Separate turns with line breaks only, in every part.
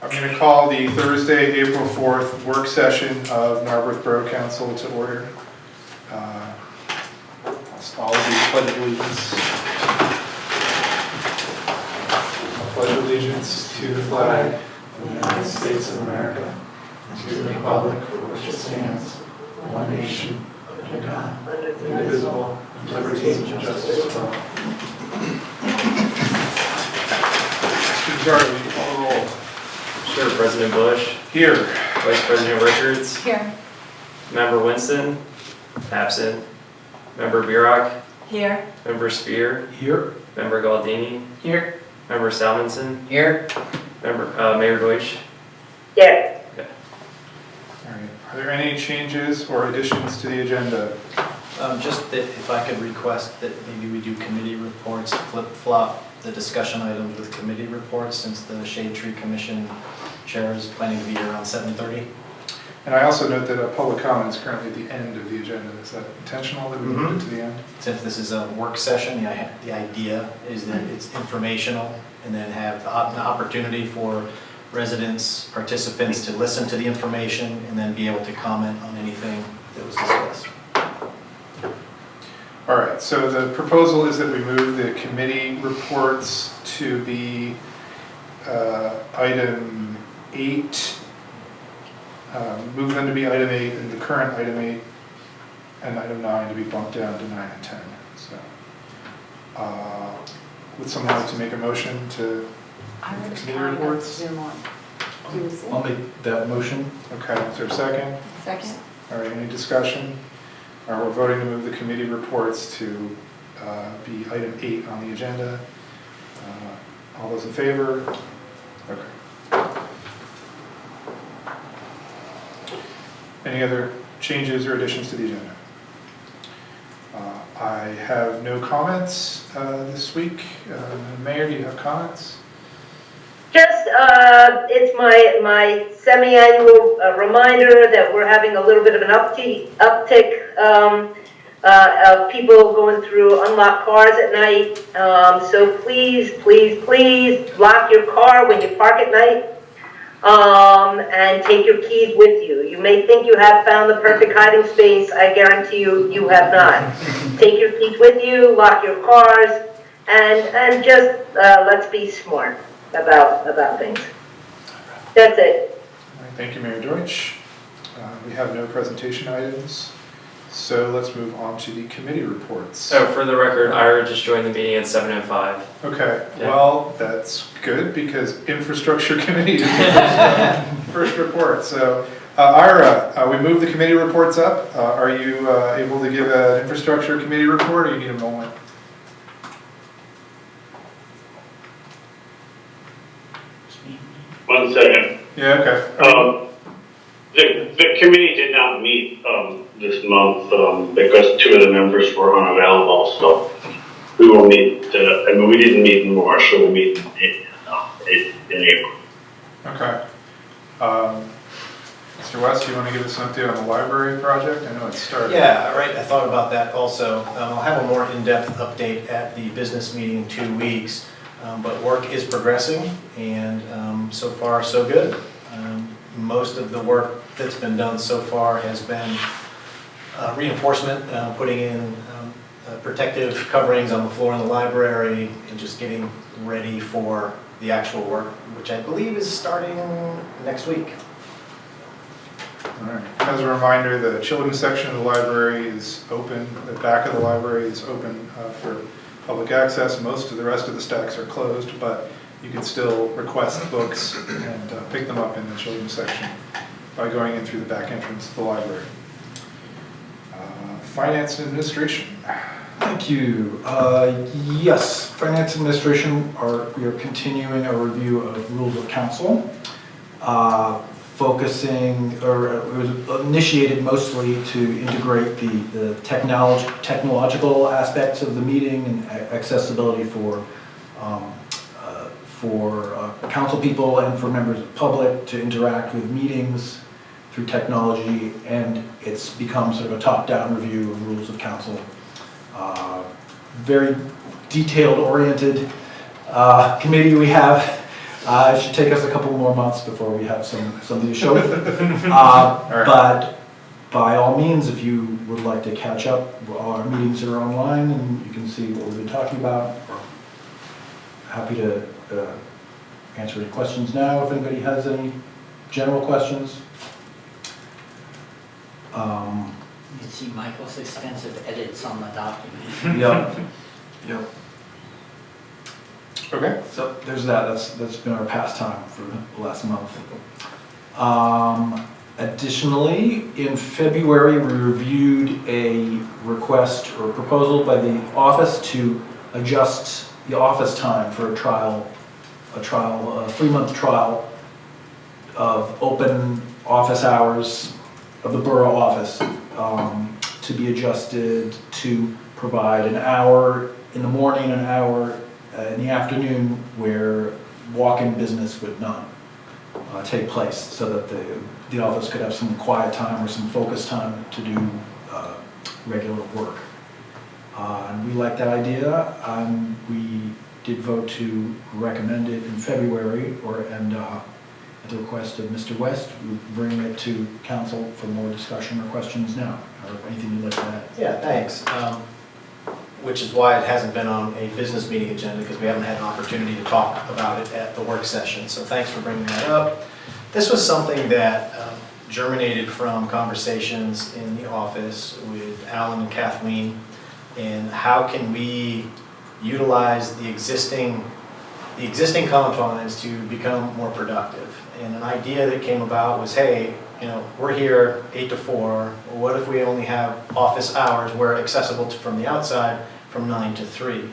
I'm going to call the Thursday, April 4th work session of Narberth Borough Council to order. All of you pledge allegiance. I pledge allegiance to the flag of the United States of America, and to the republic for which it stands, one nation, under God, indivisible, with liberty and justice for all. Majority, call the roll.
Sure. President Bush.
Here.
Vice President Richards.
Here.
Member Winston. Absent. Member Burok.
Here.
Member Spear.
Here.
Member Galdini.
Here.
Member Salmonson.
Here.
Member Mayor Deutsch.
Yes.
Okay.
All right. Are there any changes or additions to the agenda?
Just that if I could request that maybe we do committee reports, flip-flop the discussion items with committee reports, since the Shade Tree Commission chair is planning to be here around 7:30.
And I also note that a public comment is currently at the end of the agenda. Is that intentional that we moved it to the end?
Since this is a work session, the idea is that it's informational, and then have an opportunity for residents, participants to listen to the information and then be able to comment on anything that was discussed.
All right, so the proposal is that we move the committee reports to be item 8, move them to be item 8, and the current item 8 and item 9 to be bumped down to 9 and 10. So, would someone like to make a motion to committee reports?
Zoom on. Do you see?
I'll make that motion.
Okay, is there a second?
Second.
All right, any discussion? All right, we're voting to move the committee reports to be item 8 on the agenda. All those in favor? Okay. Any other changes or additions to the agenda? I have no comments this week. Mayor, do you have comments?
Just, it's my semi-annual reminder that we're having a little bit of an uptick of people going through unlocked cars at night. So please, please, please lock your car when you park at night, and take your keys with you. You may think you have found the perfect hiding space. I guarantee you, you have not. Take your keys with you, lock your cars, and just let's be smart about things. That's it.
All right, thank you, Mayor Deutsch. We have no presentation items, so let's move on to the committee reports.
So for the record, Ira just joined the meeting at 7:05.
Okay,
Yeah.
well, that's good because Infrastructure Committee is the first report. So, Ira, we moved the committee reports up. Are you able to give an Infrastructure Committee report, or you need a moment?
One second.
Yeah, okay.
The committee did not meet this month because 2 of the members were unavailable, so we will meet, we didn't meet in March, so we'll meet in April.
Okay. Mr. West, you want to give us an update on the library project? I know it started.
Yeah, right, I thought about that also. I'll have a more in-depth update at the business meeting in 2 weeks, but work is progressing, and so far so good. Most of the work that's been done so far has been reinforcement, putting in protective coverings on the floor in the library, and just getting ready for the actual work, which I believe is starting next week.
All right. As a reminder, the children's section of the library is open. The back of the library is open for public access. Most of the rest of the stacks are closed, but you can still request books and pick them up in the children's section by going in through the back entrance of the library. Finance and administration.
Thank you. Yes, Finance Administration, we are continuing a review of rules of council, focusing, or it was initiated mostly to integrate the technological aspects of the meeting and accessibility for council people and for members of the public to interact with meetings through technology, and it's become sort of a top-down review of rules of council. Very detailed-oriented committee we have It should take us a couple more months before we have something to show. But by all means, if you would like to catch up, our meetings are online and you can see what we've been talking about. Happy to answer any questions now if anybody has any general questions.
You can see Michael's extensive edits on the document.
Yep.
Okay.
So there's that. That's been our pastime for the last month. Additionally, in February, we reviewed a request or proposal by the office to adjust the office time for a 3-month trial of open office hours of the borough office, to be adjusted to provide an hour in the morning, an hour in the afternoon where walk-in business would not take place, so that the office could have some quiet time or some focus time to do regular work. And we like that idea. We did vote to recommend it in February, at the request of Mr. West, we bring it to council for more discussion or questions now, or anything you'd like to add.
Yeah, thanks. Which is why it hasn't been on a business meeting agenda, because we haven't had an opportunity to talk about it at the work session. So thanks for bringing that up. This was something that germinated from conversations in the office with Alan and Kathleen, and how can we utilize the existing confines to become more productive. And an idea that came about was, hey, we're here 8 to 4. What if we only have office hours where accessible from the outside from 9 to 3?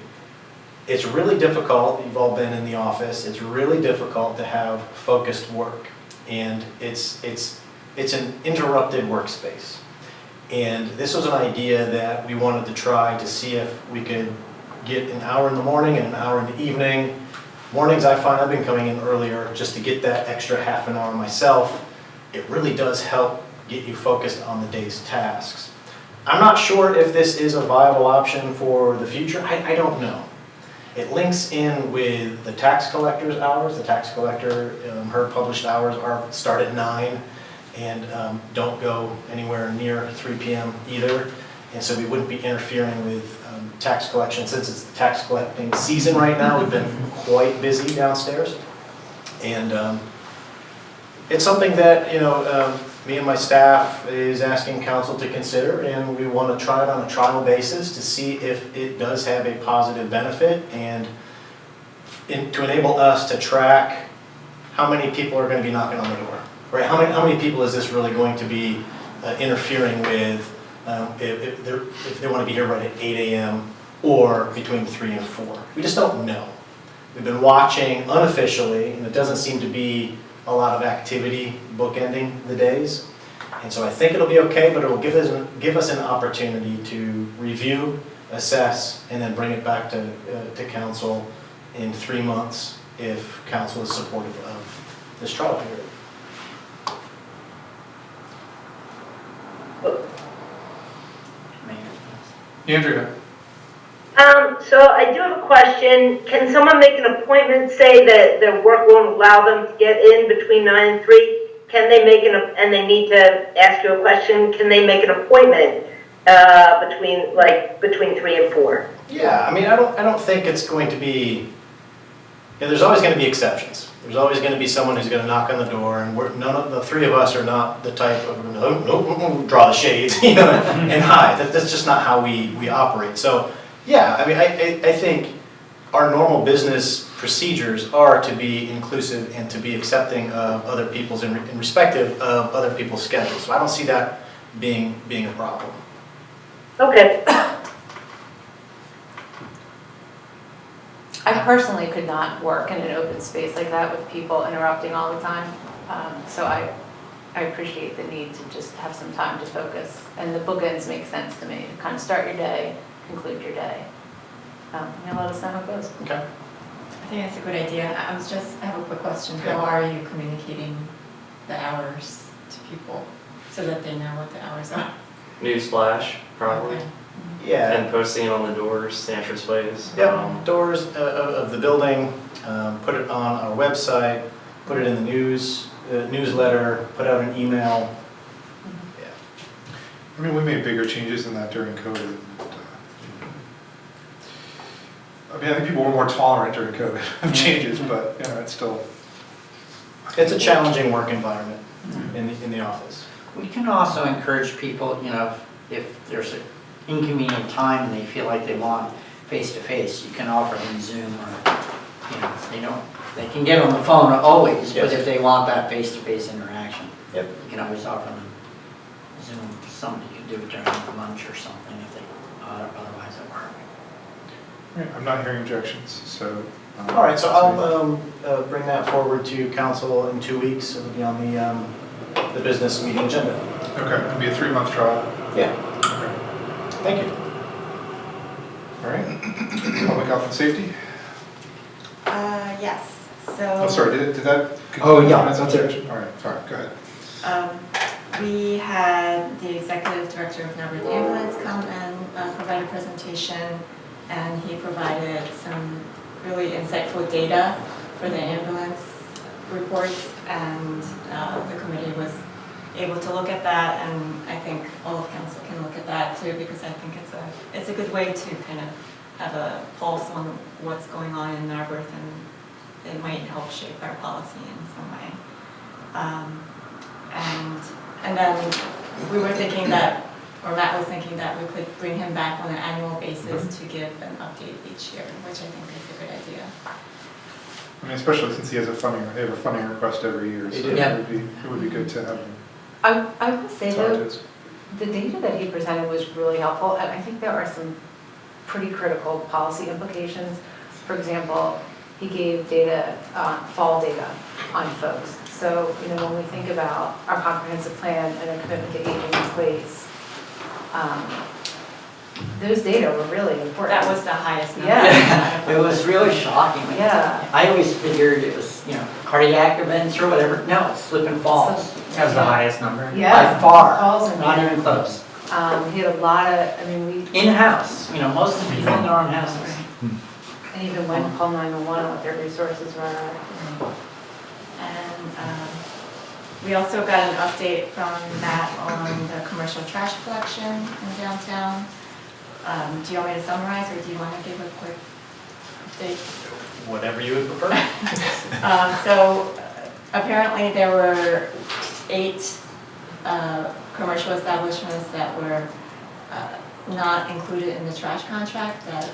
It's really difficult. You've all been in the office. It's really difficult to have focused work, and it's an interrupted workspace. And this was an idea that we wanted to try to see if we could get an hour in the morning and an hour in the evening. Mornings, I find I've been coming in earlier just to get that extra half an hour myself. It really does help get you focused on the day's tasks. I'm not sure if this is a viable option for the future. I don't know. It links in with the tax collector's hours. The tax collector, her published hours start at 9 and don't go anywhere near 3 p.m. either. And so we wouldn't be interfering with tax collection. Since it's the tax collecting season right now, we've been quite busy downstairs. And it's something that, me and my staff is asking council to consider, and we want to try it on a trial basis to see if it does have a positive benefit, and to enable us to track how many people are going to be knocking on the door, right? How many people is this really going to be interfering with if they want to be here right at 8 a.m. or between 3 and 4. We just don't know. We've been watching unofficially, and it doesn't seem to be a lot of activity bookending the days. And so I think it'll be okay, but it will give us an opportunity to review, assess, and then bring it back to council in 3 months if council is supportive of this trial period.
Andrea?
So I do have a question. Can someone make an appointment, say that their work won't allow them to get in between 9 and 3? Can they make and they need to ask you a question, can they make an appointment between 3 and 4?
Yeah, I mean, I don't think it's going to be, there's always going to be exceptions. There's always going to be someone who's going to knock on the door, and none of the 3 of us are not the type of, no, draw the shades, and hide. That's just not how we operate. So, yeah, I mean, I think our normal business procedures are to be inclusive and to be accepting of other people's and respective of other people's schedules. So I don't see that being a problem.
Okay.
I personally could not work in an open space like that with people interrupting all the time. So I appreciate the need to just have some time to focus. And the bookends make sense to me. Kind of start your day, conclude your day. And let us know how it goes.
Okay.
I think that's a good idea. I have a quick question.
Yeah.
How are you communicating the hours to people so that they know what the hours are?
Newsflash, probably.
Okay.
Yeah.
And posting it on the doors, the entrance
Yep, doors of the building, put it on our website, put it in the newsletter, put out an email. Yeah.
I mean, we made bigger changes than that during COVID. I mean, I think people were more tolerant during COVID of changes, but, you know, it's still.
It's a challenging work environment in the office.
We can also encourage people, you know, if there's an inconvenient time and they feel like they want face-to-face, you can offer them Zoom or, you know, they can get on the phone always, but
Yes.
if they want that face-to-face interaction,
Yep.
you can always offer them Zoom, something you can do during lunch or something if they, otherwise at work.
I'm not hearing objections, so.
All right, so I'll bring that forward to council in 2 weeks. It'll be on the business meeting agenda.
Okay, it'll be a 3-month trial.
Yeah,
Okay.
thank you.
All right. Public health and safety?
Yes, so.
Oh, sorry, did that?
Oh, yeah,
comments on
that's it.
section? All right, sorry, go ahead.
We had the executive director of Narberth Ambulance come and provide a presentation, and he provided some really insightful data for the ambulance reports, and the committee was able to look at that, and I think all of council can look at that too, because I think it's a good way to kind of have a pulse on what's going on in Narberth, and it might help shape our policy in some way. And then we were thinking that, or Matt was thinking that we could bring him back on an annual basis to give an update each year, which I think is a good idea.
I mean, especially since they have a funding request every year, so
They do.
Yeah.
it would be good to have him.
I will say though,
talk to us.
the data that he presented was really helpful, and I think there are some pretty critical policy implications. For example, he gave data, fall data on folks. So, you know, when we think about our comprehensive plan and a commitment to aging in place, those data were really important.
That was the highest number.
Yeah.
It was really shocking.
Yeah.
I always figured it was, you know, cardiac events or whatever. No, it's slip and falls.
That was the highest number.
Yeah.
By far,
Falls and
not even close.
He had a lot of, I mean, we,
In-house, you know, most of the people in their own houses.
and even when call 911, what their resources were.
And we also got an update from Matt on the commercial trash collection in downtown. Do you want me to summarize, or do you want to give a quick update?
Whatever you would prefer.
So apparently there were 8 commercial establishments that were not included in the trash contract that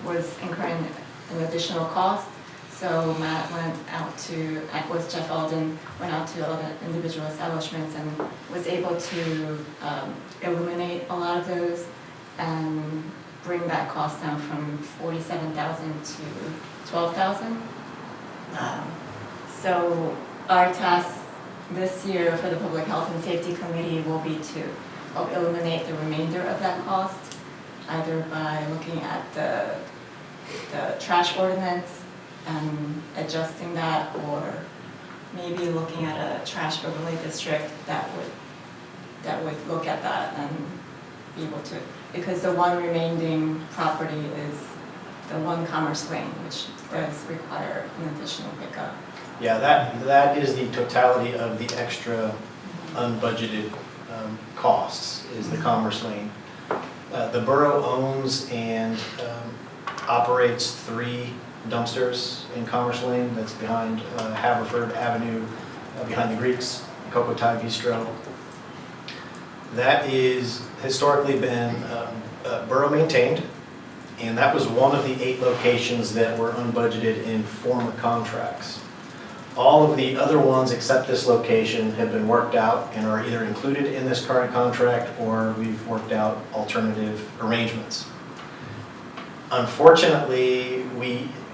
was incurring an additional cost. So Matt went out to, with Jeff Alden, went out to all the individual establishments and was able to eliminate a lot of those and bring that cost down from $47,000 to $12,000. So our task this year for the Public Health and Safety Committee will be to help eliminate the remainder of that cost, either by looking at the trash ordinance and adjusting that, or maybe looking at a trash overlay district that would look at that and be able to, because the one remaining property is the one Commerce Lane, which does require an additional pickup.
Yeah, that is the totality of the extra unbudgeted costs, is the Commerce Lane. The borough owns and operates 3 dumpsters in Commerce Lane. That's behind Haverford Avenue, behind the Greeks, Cocotai Bistro. That is historically been borough maintained, and that was one of the 8 locations that were unbudgeted in former contracts. All of the other ones except this location have been worked out and are either included in this current contract, or we've worked out alternative arrangements. Unfortunately,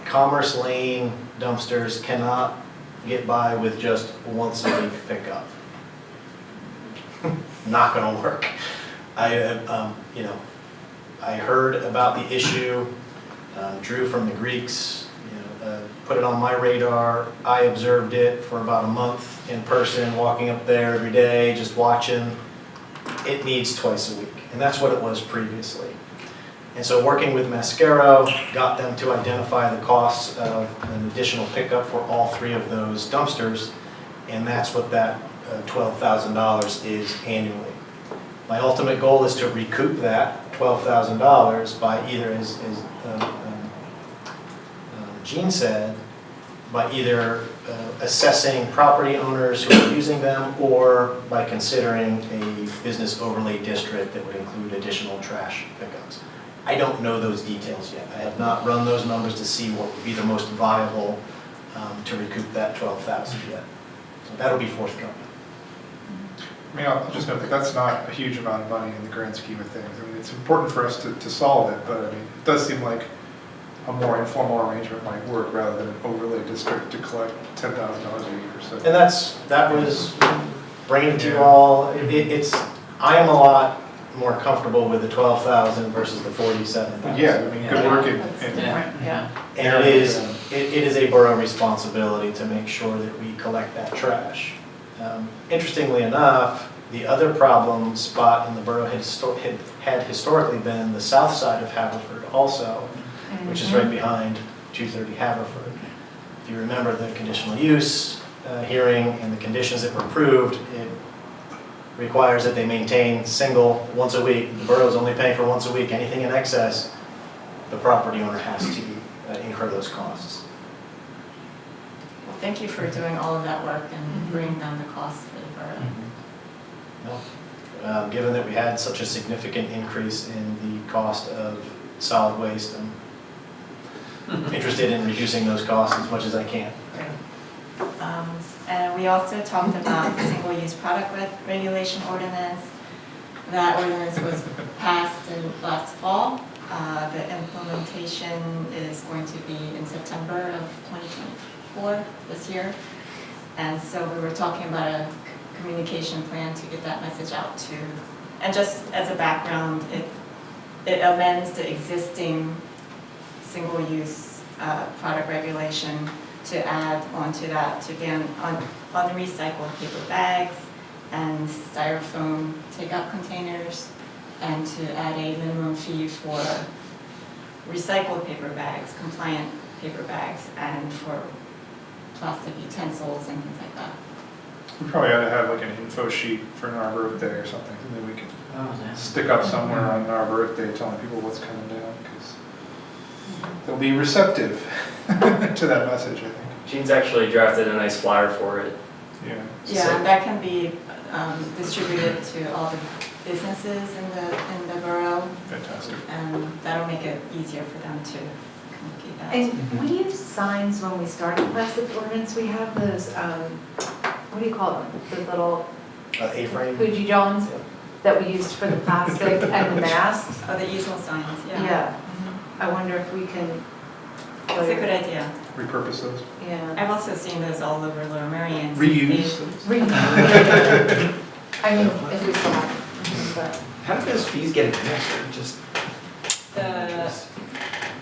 Commerce Lane dumpsters cannot get by with just once a week pickup. Not gonna work. I heard about the issue, Drew from the Greeks, put it on my radar. I observed it for about a month in person, walking up there every day, just watching. It needs twice a week. And that's what it was previously. And so working with Mascaro, got them to identify the costs of an additional pickup for all 3 of those dumpsters, and that's what that $12,000 is annually. My ultimate goal is to recoup that $12,000 by either, as Gene said, by either assessing property owners who are using them or by considering a business overlay district that would include additional trash pickups. I don't know those details yet. I have not run those numbers to see what would be the most viable to recoup that $12,000 yet. So that'll be forthcoming.
I mean, I'll just note that that's not a huge amount of money in the grand scheme of things. I mean, it's important for us to solve it, but I mean, it does seem like a more informal arrangement might work rather than an overlay district to collect $10,000 a year. So.
And that was bringing it to you all. I am a lot more comfortable with the 12,000 versus the 47,000.
Yeah, I mean, good work in
Yeah.
And it is a borough responsibility to make sure that we collect that trash. Interestingly enough, the other problem spot in the borough had historically been the south side of Haverford also, which is right behind 230 Haverford. If you remember the conditional use hearing and the conditions that were approved, it requires that they maintain single once a week. The borough's only paying for once a week. Anything in excess, the property owner has to incur those costs.
Well, thank you for doing all of that work and bringing down the costs for the borough.
Well, given that we had such a significant increase in the cost of solid waste, I'm interested in reducing those costs as much as I can.
And we also talked about the single-use product regulation ordinance. That ordinance was passed last fall. The implementation is going to be in September of 2024, this year. And so we were talking about a communication plan to get that message out to, and just as a background, it amends the existing single-use product regulation to add onto that to ban on recycled paper bags and styrofoam takeout containers, and to add a minimum fee for recycled paper bags, compliant paper bags, and for plastic utensils and things like that.
We probably ought to have like an info sheet for an Arbor Earth Day or something, and then we can stick up somewhere on an Arbor Earth Day telling people what's coming down, because they'll be receptive to that message, I think.
Gene's actually drafted a nice flyer for it.
Yeah.
Yeah, and that can be distributed to all the businesses in the borough,
Fantastic.
and that'll make it easier for them to communicate that.
And we use signs when we start the plastic ordinance. We have those, what do you call them? The little
A-frame?
Fuji Johns that we used for the plastic and the masks.
Oh, the easel signs, yeah.
Yeah.
Mhm.
I wonder if we can.
That's a good idea.
Repurpose those.
Yeah.
I've also seen those all over Lower Merion.
Reuse.
I mean, if we still have them, but.
How do those fees get administered? Just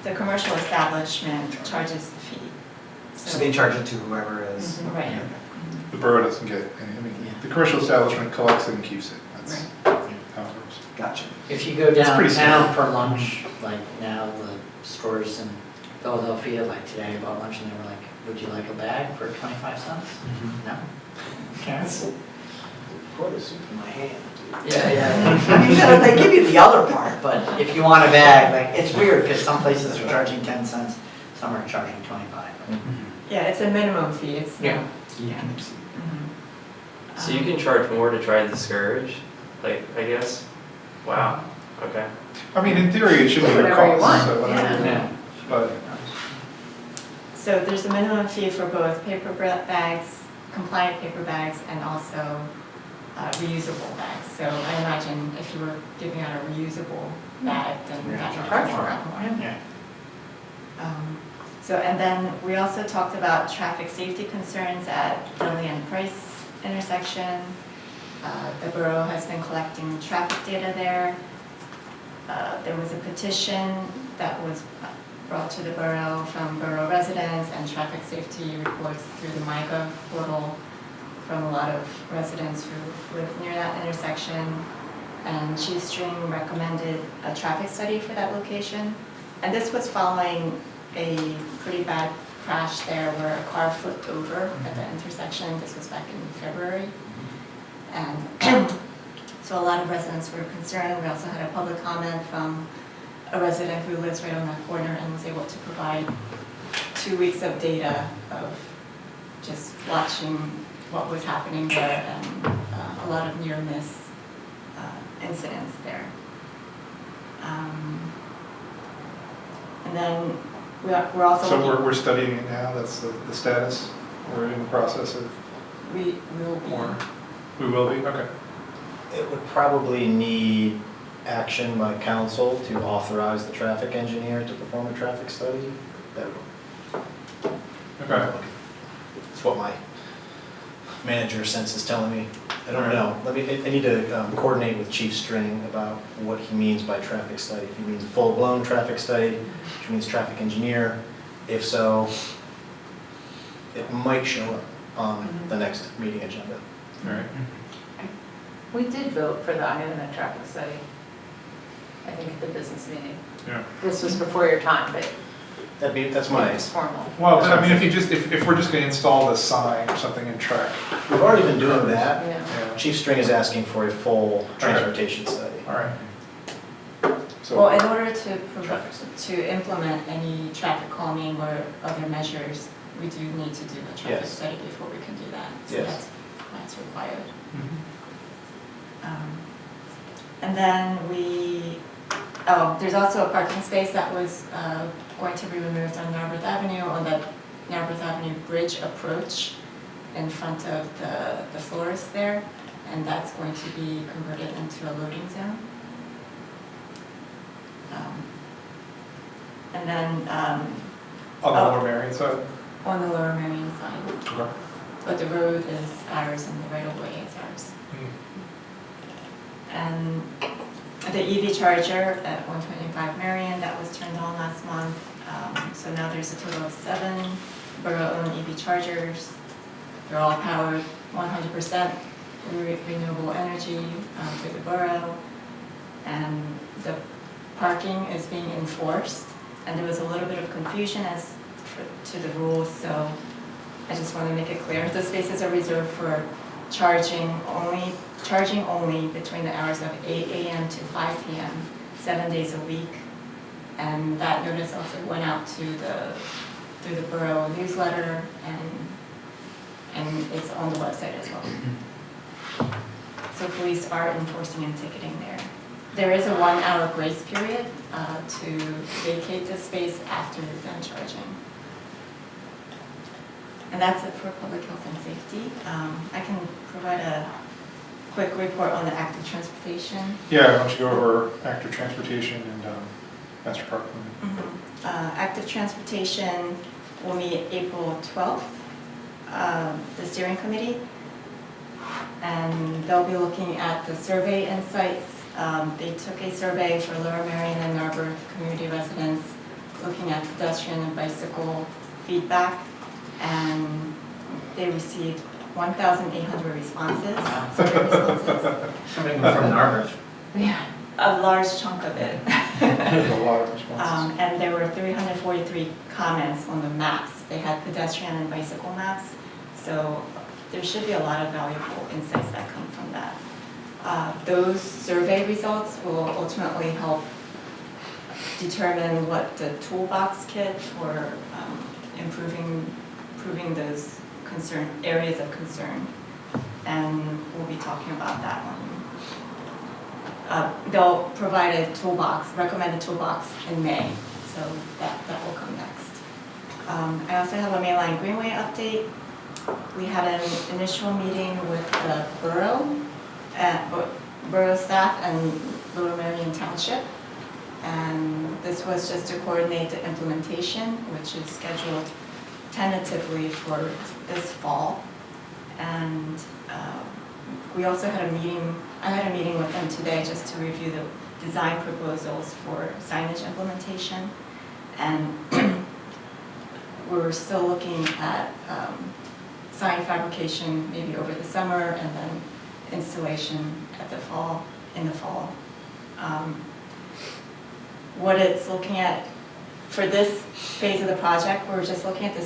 The commercial establishment charges the fee.
so they charge it to whoever is.
Mhm, right.
The borough doesn't get any, I mean, the commercial establishment collects it and keeps it. That's how it works.
Gotcha.
If you go
It's pretty
downtown
simple.
for lunch, like now the stores in Philadelphia, like today I bought lunch and they were like, would you like a bag for 25 cents? No? Okay.
Pour the soup in my hand.
Yeah. I mean, they give you the other part, but if you want a bag, like, it's weird because some places are charging 10 cents, some are charging 25.
Yeah, it's a minimum fee, it's not.
Yeah.
Yeah.
So you can charge more to try to discourage, like, I guess? Wow, okay.
I mean, in theory, it should be your
Whatever you
cost,
want,
so whatever.
Yeah.
But
So there's a minimum fee for both paper bags, compliant paper bags, and also reusable bags. So I imagine if you were giving out a reusable bag, then that would
Charge
cost a
more.
lot more.
Yeah.
So, and then we also talked about traffic safety concerns at Dudley and Price intersection. The borough has been collecting traffic data there. There was a petition that was brought to the borough from borough residents and traffic safety reports through the MIGA portal from a lot of residents who live near that intersection. And Chief String recommended a traffic study for that location. And this was following a pretty bad crash there where a car flipped over at the intersection. This was back in February. And so a lot of residents were concerned. We also had a public comment from a resident who lives right on that corner and was able to provide 2 weeks of data of just watching what was happening there and a lot of near miss incidents there. And then we're also
So
looking,
we're studying it now, that's the status? We're in the process of
we will be.
more? We will be, okay.
It would probably need action by council to authorize the traffic engineer to perform a traffic study. That would
Okay.
That's what my manager sense is telling me. I don't know. I need to coordinate with Chief String about what he means by traffic study. If he means a full-blown traffic study, which means traffic engineer. If so, it might show up on the next meeting agenda.
All right.
We did vote for the IMA traffic study, I think at the business meeting.
Yeah.
This was before your time, but
That's
it
my,
was formal.
Well, but I mean, if we're just gonna install the sign or something in track.
we've already been doing that.
Yeah.
Yeah.
Chief String is asking for a full transportation study.
All right.
Well,
So,
in order to
Traffic study.
to implement any traffic calming or other measures, we do need to do a traffic
Yes.
study before we can do that. So
Yes.
that's required.
mhm.
And then there's also a parking space that was going to be removed on Narberth Avenue, on the Narberth Avenue Bridge approach in front of the florist there, and that's going to be converted into a loading zone. And then
On the Lower Marion side?
on the Lower Marion side,
Okay.
but the road is ours and the right-of-way is ours.
Mm.
And the EV charger at 125 Marion, that was turned on last month. So now there's a total of 7 borough-owned EV chargers. They're all powered 100% renewable energy through the borough. And the parking is being enforced. And there was a little bit of confusion to the rules, so I just want to make it clear. The spaces are reserved for charging only between the hours of 8 a.m. to 5 p.m., 7 days a week. And that notice also went out through the borough newsletter, and it's on the website as well. So police are enforcing and ticketing there. There is a 1-hour grace period to vacate the space after you're done charging. And that's it for public health and safety. I can provide a quick report on the active transportation.
Yeah, why don't you go over active transportation and master park plan?
Active transportation will meet April 12th, the steering committee. And they'll be looking at the survey insights. They took a survey for Lower Marion and Narberth community residents looking at pedestrian and bicycle feedback. And they received 1,800 responses, survey responses.
Coming from Narberth.
Yeah.
A large chunk of it.
There's a lot of responses.
And there were 343 comments on the maps. They had pedestrian and bicycle maps. So there should be a lot of valuable insights that come from that. Those survey results will ultimately help determine what the toolbox kit for improving those areas of concern. And we'll be talking about that one. They'll provide a toolbox, recommended toolbox in May, so that will come next. I also have a Mainline Greenway update. We had an initial meeting with the borough staff and Lower Marion Township. And this was just to coordinate the implementation, which is scheduled tentatively for this fall. And we also had I had a meeting with them today just to review the design proposals for signage implementation. And we're still looking at sign fabrication maybe over the summer and then installation at the fall in the fall. What it's looking at, for this phase of the project, we're just looking at the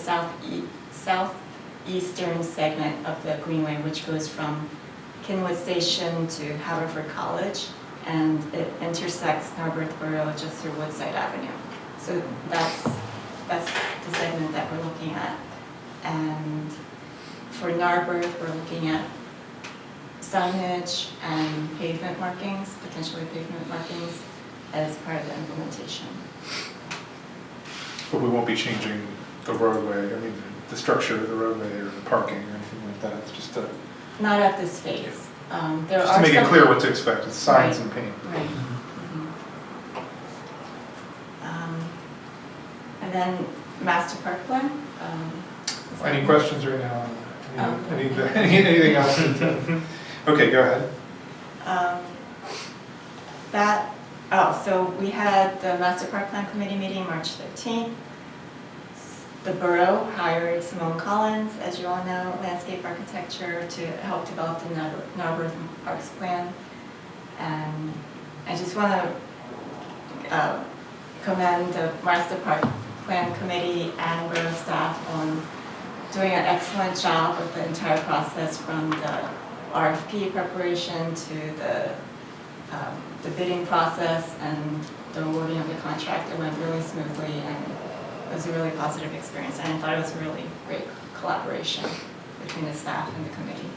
southeastern segment of the Greenway, which goes from Kenwood Station to Haverford College, and it intersects Narberth Borough just through Woodside Avenue. So that's the segment that we're looking at. And for Narberth, we're looking at signage and pavement markings, potentially pavement markings, as part of the implementation.
But we won't be changing the roadway, I mean, the structure of the roadway or the parking or anything like that, it's just to
Not at this phase. There
just
are
to make it
some-
clear what to expect, it's signs
Right.
and paint.
Right. And then master park plan. Is that-
Any questions right now?
Okay.
Anything else? Okay, go ahead.
So we had the master park plan committee meeting March 13th. The borough hired Simone Collins, as you all know, landscape architecture, to help develop the Narberth Parks plan. And I just want to commend the master park plan committee and borough staff on doing an excellent job with the entire process, from the RFP preparation to the bidding process and the awarding of the contract. It went really smoothly, and it was a really positive experience. And I thought it was a really great collaboration between the staff and the committee.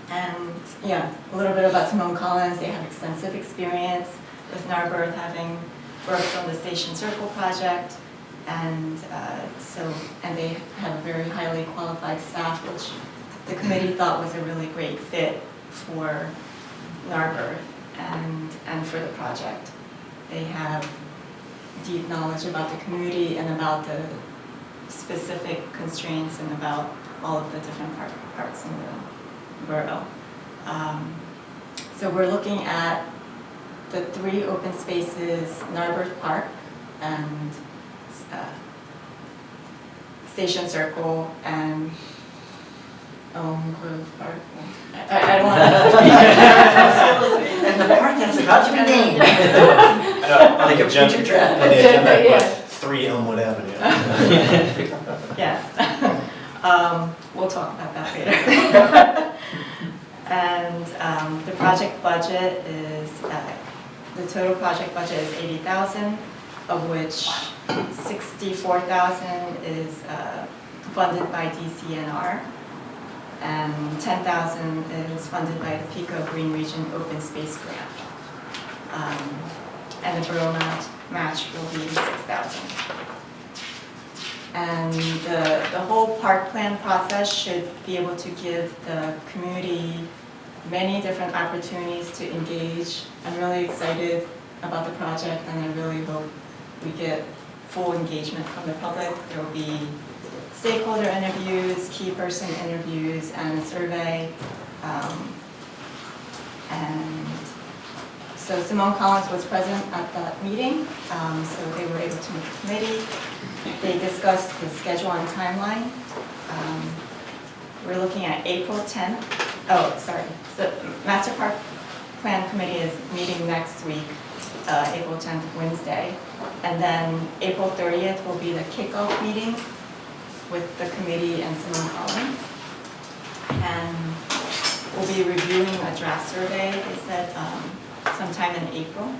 And yeah, a little bit about Simone Collins. They have extensive experience with Narberth, having worked on the Station Circle project. And and they have a very highly qualified staff, which the committee thought was a really great fit for Narberth and for the project. They have deep knowledge about the community and about the specific constraints and about all of the different parts in the borough. So we're looking at the 3 open spaces, Narberth Park and Station Circle and Grove Park. I don't want
And the park that's about to be named.
Like a
future trend.
On the agenda,
Yeah.
put 3 Elmwood Avenue.
Yes. We'll talk about that later. And the project budget is, the total project budget is $80,000, of which $64,000 is funded by DCNR, and $10,000 is funded by the Pico Green Region Open Space Grant. And the borough match will be $6,000. And the whole park plan process should be able to give the community many different opportunities to engage. I'm really excited about the project, and I really hope we get full engagement from the public. There will be stakeholder interviews, key person interviews, and a survey. And so Simone Collins was present at that meeting, so they were able to meet the committee. They discussed the schedule and timeline. We're looking at April 10th. Oh, sorry. The Master Park Plan Committee is meeting next week, April 10th, Wednesday. And then April 30th will be the kickoff meeting with the committee and Simone Collins. And we'll be reviewing a draft survey, they said, sometime in April.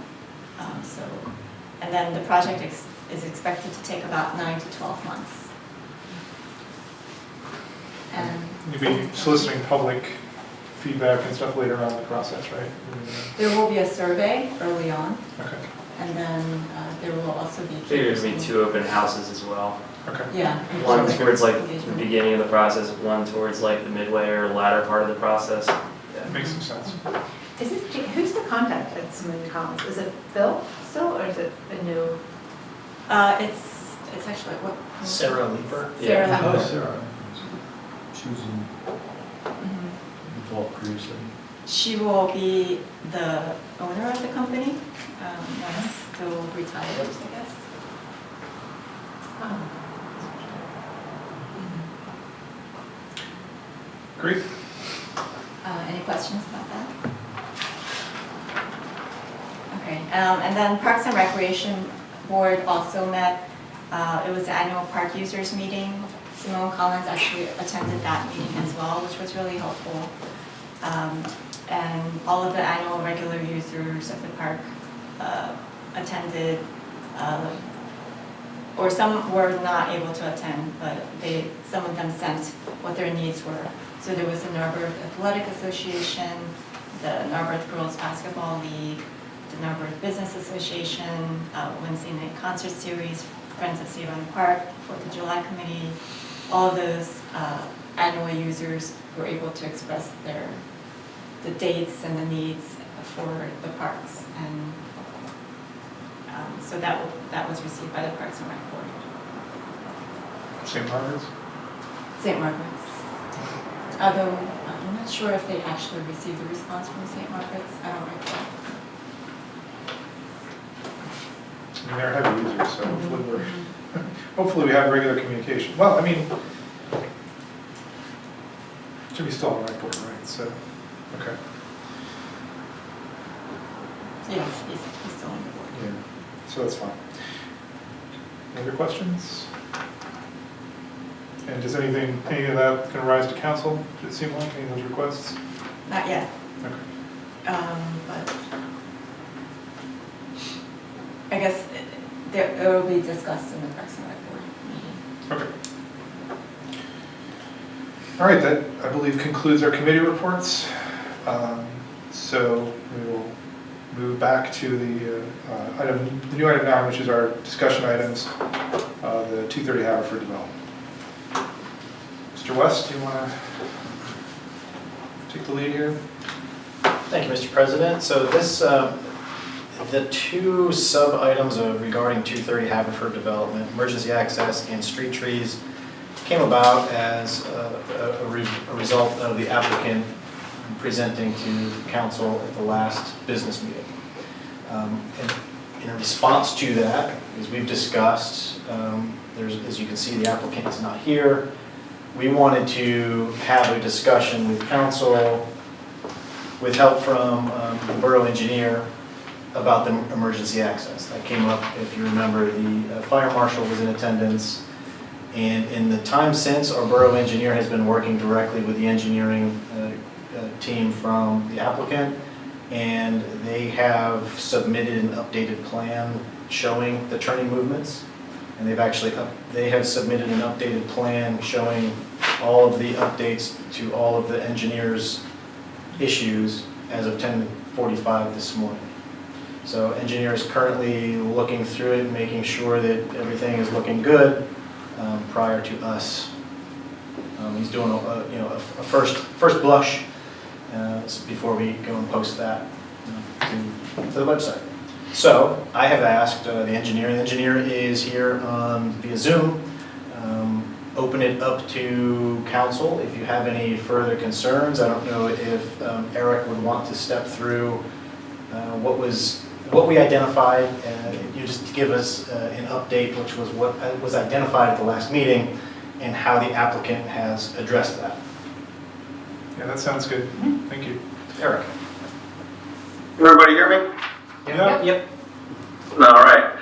And then the project is expected to take about 9 to 12 months. And
You'll be soliciting public feedback and stuff later on in the process, right?
there will be a survey early on,
Okay,
and then there will also be.
There's gonna be 2 open houses as well.
okay.
Yeah.
One towards like the
Engagement.
beginning of the process, one towards like the midway or latter part of the process. Yeah.
Makes some sense.
Is it, who's the contact at Simone Collins? Is it Phil still, or is it a new?
It's actually what?
Sarah Leeper.
Sarah
Yeah.
Leeper.
Sarah. She was
Mhm.
involved previously.
She will be the owner of the company, once Phil retires, I guess.
Oh.
Great.
Any questions about that? Okay, and then Parks and Recreation Board also met. It was the annual park users meeting. Simone Collins actually attended that meeting as well, which was really helpful. And all of the annual regular users of the park attended, or some were not able to attend, but some of them sent what their needs were. So there was the Narberth Athletic Association, the Narberth Girls Basketball League, the Narberth Business Association, Wednesday Night Concert Series, Friends of Save on the Park, 4th of July Committee. All of those annual users were able to express the dates and the needs for the parks, and so that was received by the Parks and Rec Board.
St. Margaret's?
St. Margaret's. Although I'm not sure if they actually received a response from St. Margaret's. I don't recall.
I mean, they're heavy users, so hopefully we have regular communication. Well, I mean, Jimmy's still on the right board, right? So, okay.
Yes, he's still on the board.
Yeah, so that's fine. Any other questions? And does any of that can rise to council, does it seem like, any of those requests?
Not yet.
Okay.
But I guess it will be discussed in the Parks and Rec Board meeting.
Okay. All right, that, I believe, concludes our committee reports. So we will move back to the new item 9, which is our discussion items, the 230 Haverford development. Mr. West, do you want to take the lead here?
Thank you, Mr. President. So this, the two sub-items regarding 230 Haverford development, emergency access and street trees, came about as a result of the applicant presenting to council at the last business meeting. And in response to that, as we've discussed, as you can see, the applicant is not here. We wanted to have a discussion with council, with help from the borough engineer, about the emergency access. That came up, if you remember, the fire marshal was in attendance. And in the time since, our borough engineer has been working directly with the engineering team from the applicant, and they have submitted an updated plan showing the turning movements. And they have submitted an updated plan showing all of the updates to all of the engineers' issues as of 10:45 this morning. So engineer is currently looking through it and making sure that everything is looking good prior to us. He's doing a first blush before we go and post that to the website. So I have asked the engineer is here via Zoom. Open it up to council if you have any further concerns. I don't know if Eric would want to step through what we identified, you just give us an update, which was what was identified at the last meeting, and how the applicant has addressed that.
Yeah, that sounds good. Thank you.
Eric.
Everybody hear me?
Yeah.
Yep.
All right.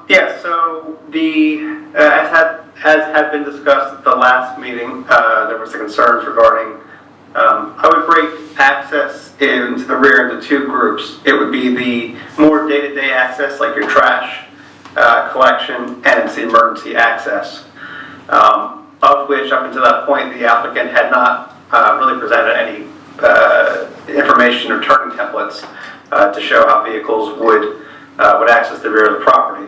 Yeah, so as had been discussed at the last meeting, there was the concerns regarding, I would break access into the rear into two groups. It would be the more day-to-day access, like your trash collection, and it's the emergency access, of which up until that point the applicant had not really presented any information or turning templates to show how vehicles would access the rear of the property.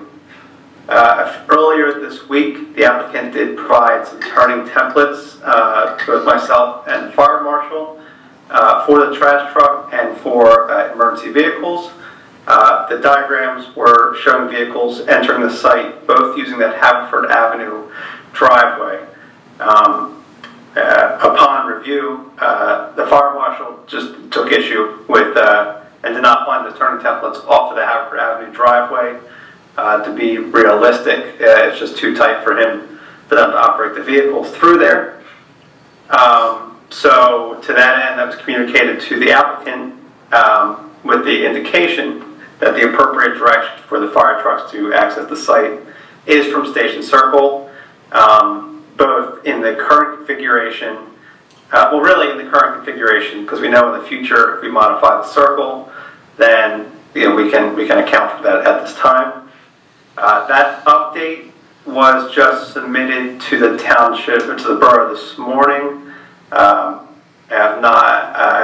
Earlier this week, the applicant did provide some turning templates to both myself and the fire marshal for the trash truck and for emergency vehicles. The diagrams were showing vehicles entering the site, both using that Haverford Avenue driveway. Upon review, the fire marshal just took issue with and did not find the turning templates off of the Haverford Avenue driveway to be realistic. It's just too tight for them to operate the vehicles through there. So to that end, that was communicated to the applicant with the indication that the appropriate direction for the fire trucks to access the site is from Station Circle, both in the current configuration, well, really in the current configuration, because we know in the future if we modify the circle, then we can account for that at this time. That update was just submitted to the township or to the borough this morning. I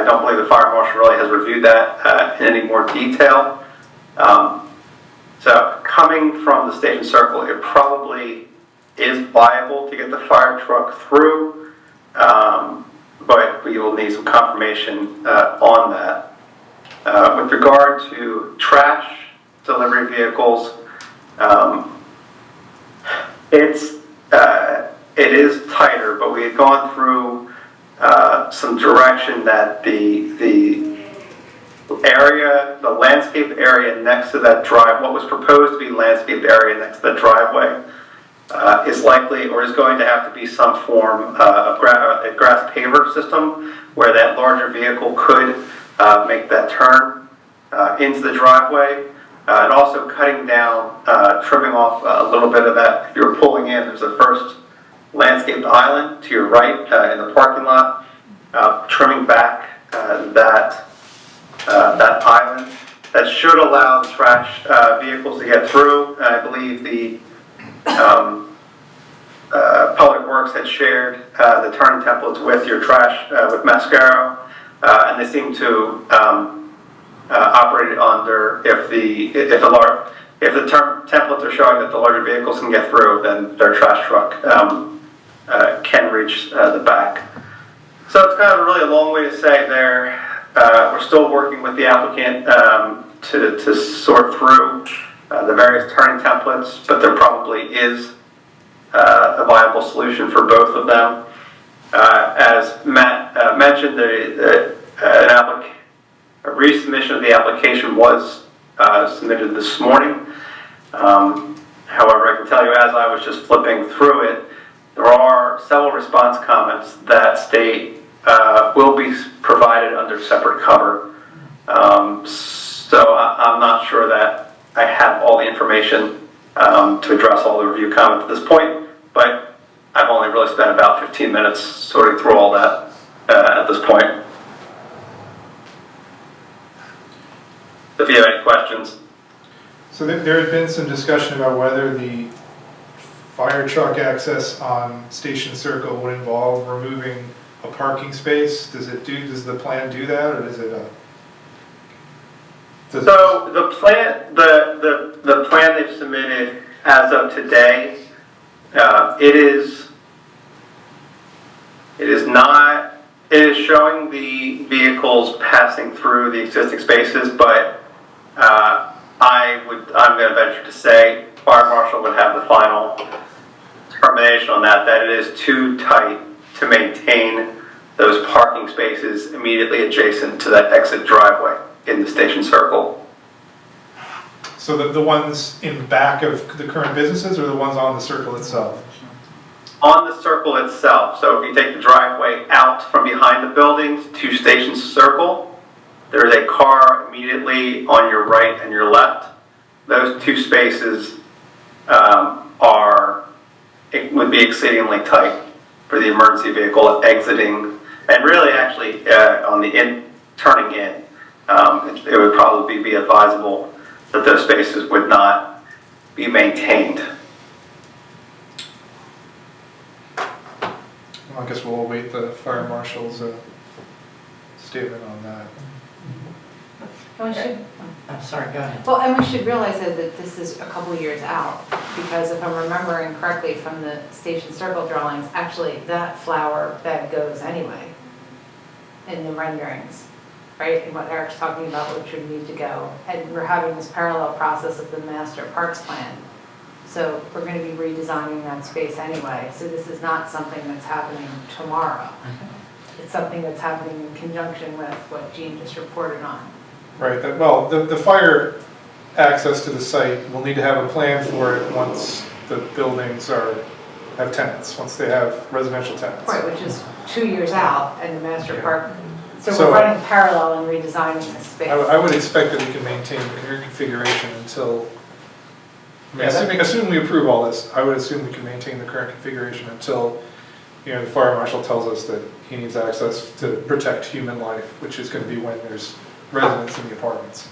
don't believe the fire marshal really has reviewed that in any more detail. So coming from the Station Circle, it probably is viable to get the fire truck through, but we will need some confirmation on that. With regard to trash delivery vehicles, it is tighter, but we had gone through some direction that the area, the landscape area next to that drive, what was proposed to be landscape area next to the driveway, is likely or is going to have to be some form of a grass paver system where that larger vehicle could make that turn into the driveway. And also cutting down, trimming off a little bit of that. If you're pulling in, there's a first landscaped island to your right in the parking lot, trimming back that island. That should allow the trash vehicles to get through. I believe the Public Works had shared the turning templates with your trash, with Mascaro, and they seem to operate under, if the templates are showing that the larger vehicles can get through, then their trash truck can reach the back. So it's kind of really a long way to say there. We're still working with the applicant to sort through the various turning templates, but there probably is a viable solution for both of them. As Matt mentioned, a resubmission of the application was submitted this morning. However, I can tell you, as I was just flipping through it, there are several response comments that state will be provided under separate cover. So I'm not sure that I have all the information to address all the review comments at this point, but I've only really spent about 15 minutes sorting through all that at this point. If you have any questions.
So there had been some discussion about whether the fire truck access on Station Circle would involve removing a parking space. Does the plan do that, or is it a?
So the plan they've submitted as of today, it is showing the vehicles passing through the existing spaces, but I'm going to venture to say fire marshal would have the final determination on that it is too tight to maintain those parking spaces immediately adjacent to that exit driveway in the Station Circle.
So the ones in back of the current businesses, or the ones on the circle itself?
On the circle itself. So if you take the driveway out from behind the buildings to Station Circle, there is a car immediately on your right and your left. Those two spaces would be exceedingly tight for the emergency vehicle exiting, and really actually on the turning in. It would probably be advisable that those spaces would not be maintained.
Well, I guess we'll await the fire marshal's statement on that.
And we should,
I'm sorry, go ahead.
well, and we should realize that this is a couple years out, because if I'm remembering correctly from the Station Circle drawings, actually that flower bed goes anyway in the renderings, right? And what Eric's talking about, which would need to go. And we're having this parallel process of the master parks plan. So we're going to be redesigning that space anyway. So this is not something that's happening tomorrow. It's something that's happening in conjunction with what Jean just reported on.
Right, the fire access to the site, we'll need to have a plan for it once the buildings are have tenants, once they have residential tenants.
Right, which is 2 years out, and the master park, so
So-
we're running parallel and redesigning the space.
I would expect that we can maintain the current configuration until, I mean,
Yeah,
assuming we approve all this, I would assume we can maintain the current configuration until, you know, the fire marshal tells us that he needs access to protect human life, which is gonna be when there's residents in the apartments.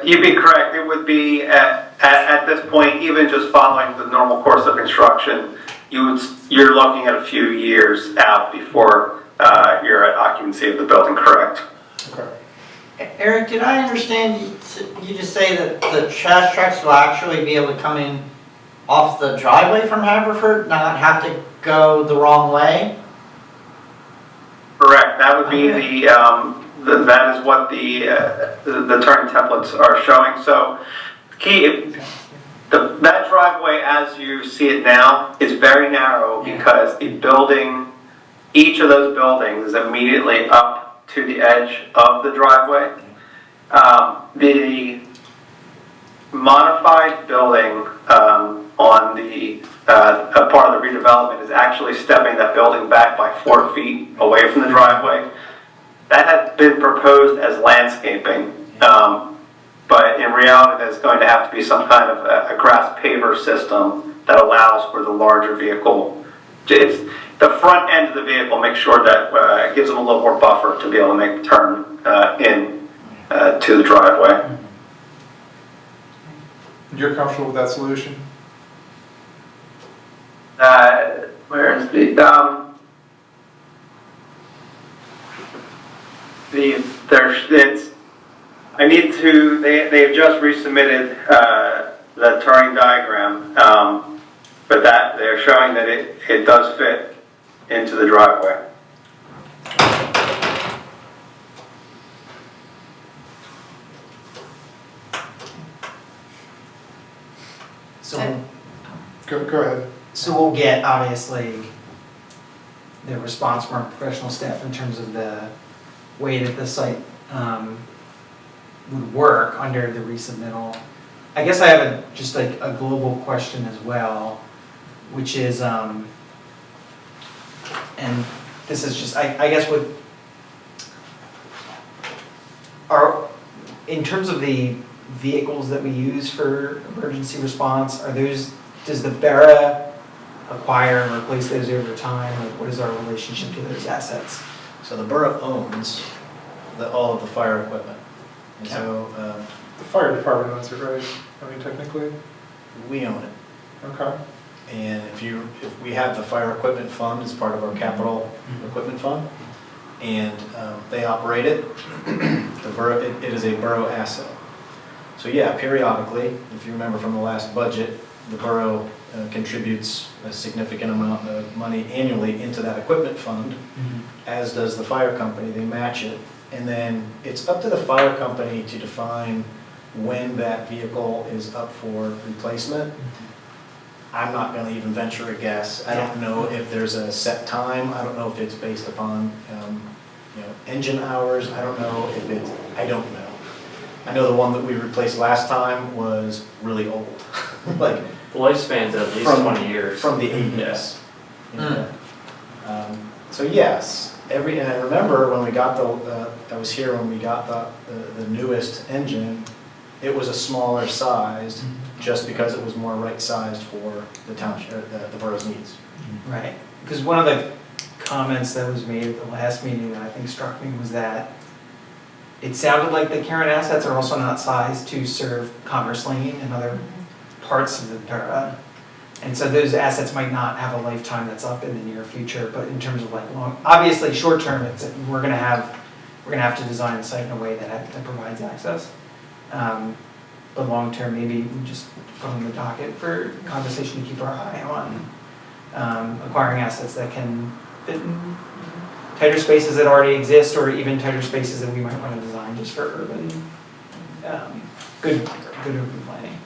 You'd be correct, it would be at this point, even just following the normal course of construction, you're looking at a few years out before you're at occupancy of the building, correct?
Okay.
Eric, did I understand you just say that the trash trucks will actually be able to come in off the driveway from Haverford, not have to go the wrong way?
Correct, that would be that is what the turn templates are showing. So key, that driveway as you see it now is very narrow because the building, each of those buildings is immediately up to the edge of the driveway. The modified building on the a part of the redevelopment is actually stepping that building back by 4 feet away from the driveway. That had been proposed as landscaping, but in reality there's going to have to be some kind of a grass paver system that allows for the larger vehicle. It's the front end of the vehicle, make sure that it gives them a little more buffer to be able to make the turn in to the driveway.
You're comfortable with that solution?
Where is the it's, I need to, they've just resubmitted the turning diagram, but that, they're showing that it does fit into the driveway.
So,
Go ahead.
so we'll get, obviously, the response from our professional staff in terms of the way that the site would work under the resubmittal. I guess I have just like a global question as well, which is, and this is just, I guess with, in terms of the vehicles that we use for emergency response, are those, does the Borough acquire and replace those over time? Like, what is our relationship to those assets?
So the borough owns all of the fire equipment. And
Okay.
so
The fire department owns it, right? I mean, technically?
we own it.
Okay.
And if we have the fire equipment fund as part of our capital equipment fund, and they operate it, the borough, it is a borough asset. So yeah, periodically, if you remember from the last budget, the borough contributes a significant amount of money annually into that equipment fund, as does the fire company. They match it. And then it's up to the fire company to define when that vehicle is up for replacement. I'm not going to even venture a guess. I don't know if there's a set time. I don't know if it's based upon engine hours. I don't know if it's, I don't know. I know the one that we replaced last time was really old. Like
The lifespan's at least
From-
20 years.
from the 80s. You know? So yes, and I remember when we got I was here when we got the newest engine, it was a smaller size, just because it was more right-sized for the township, the borough's needs.
Right, because one of the comments that was made at the last meeting that I think struck me was that it sounded like the current assets are also not sized to serve Commerce Lane and other parts of the borough. And so those assets might not have a lifetime that's up in the near future, but in terms of like long, obviously short term, we're gonna have to design the site in a way that provides access. But long term, maybe we just put on the docket for conversation to keep our eye on acquiring assets that can fit in tighter spaces that already exist, or even tighter spaces that we might want to design just for urban, good urban planning.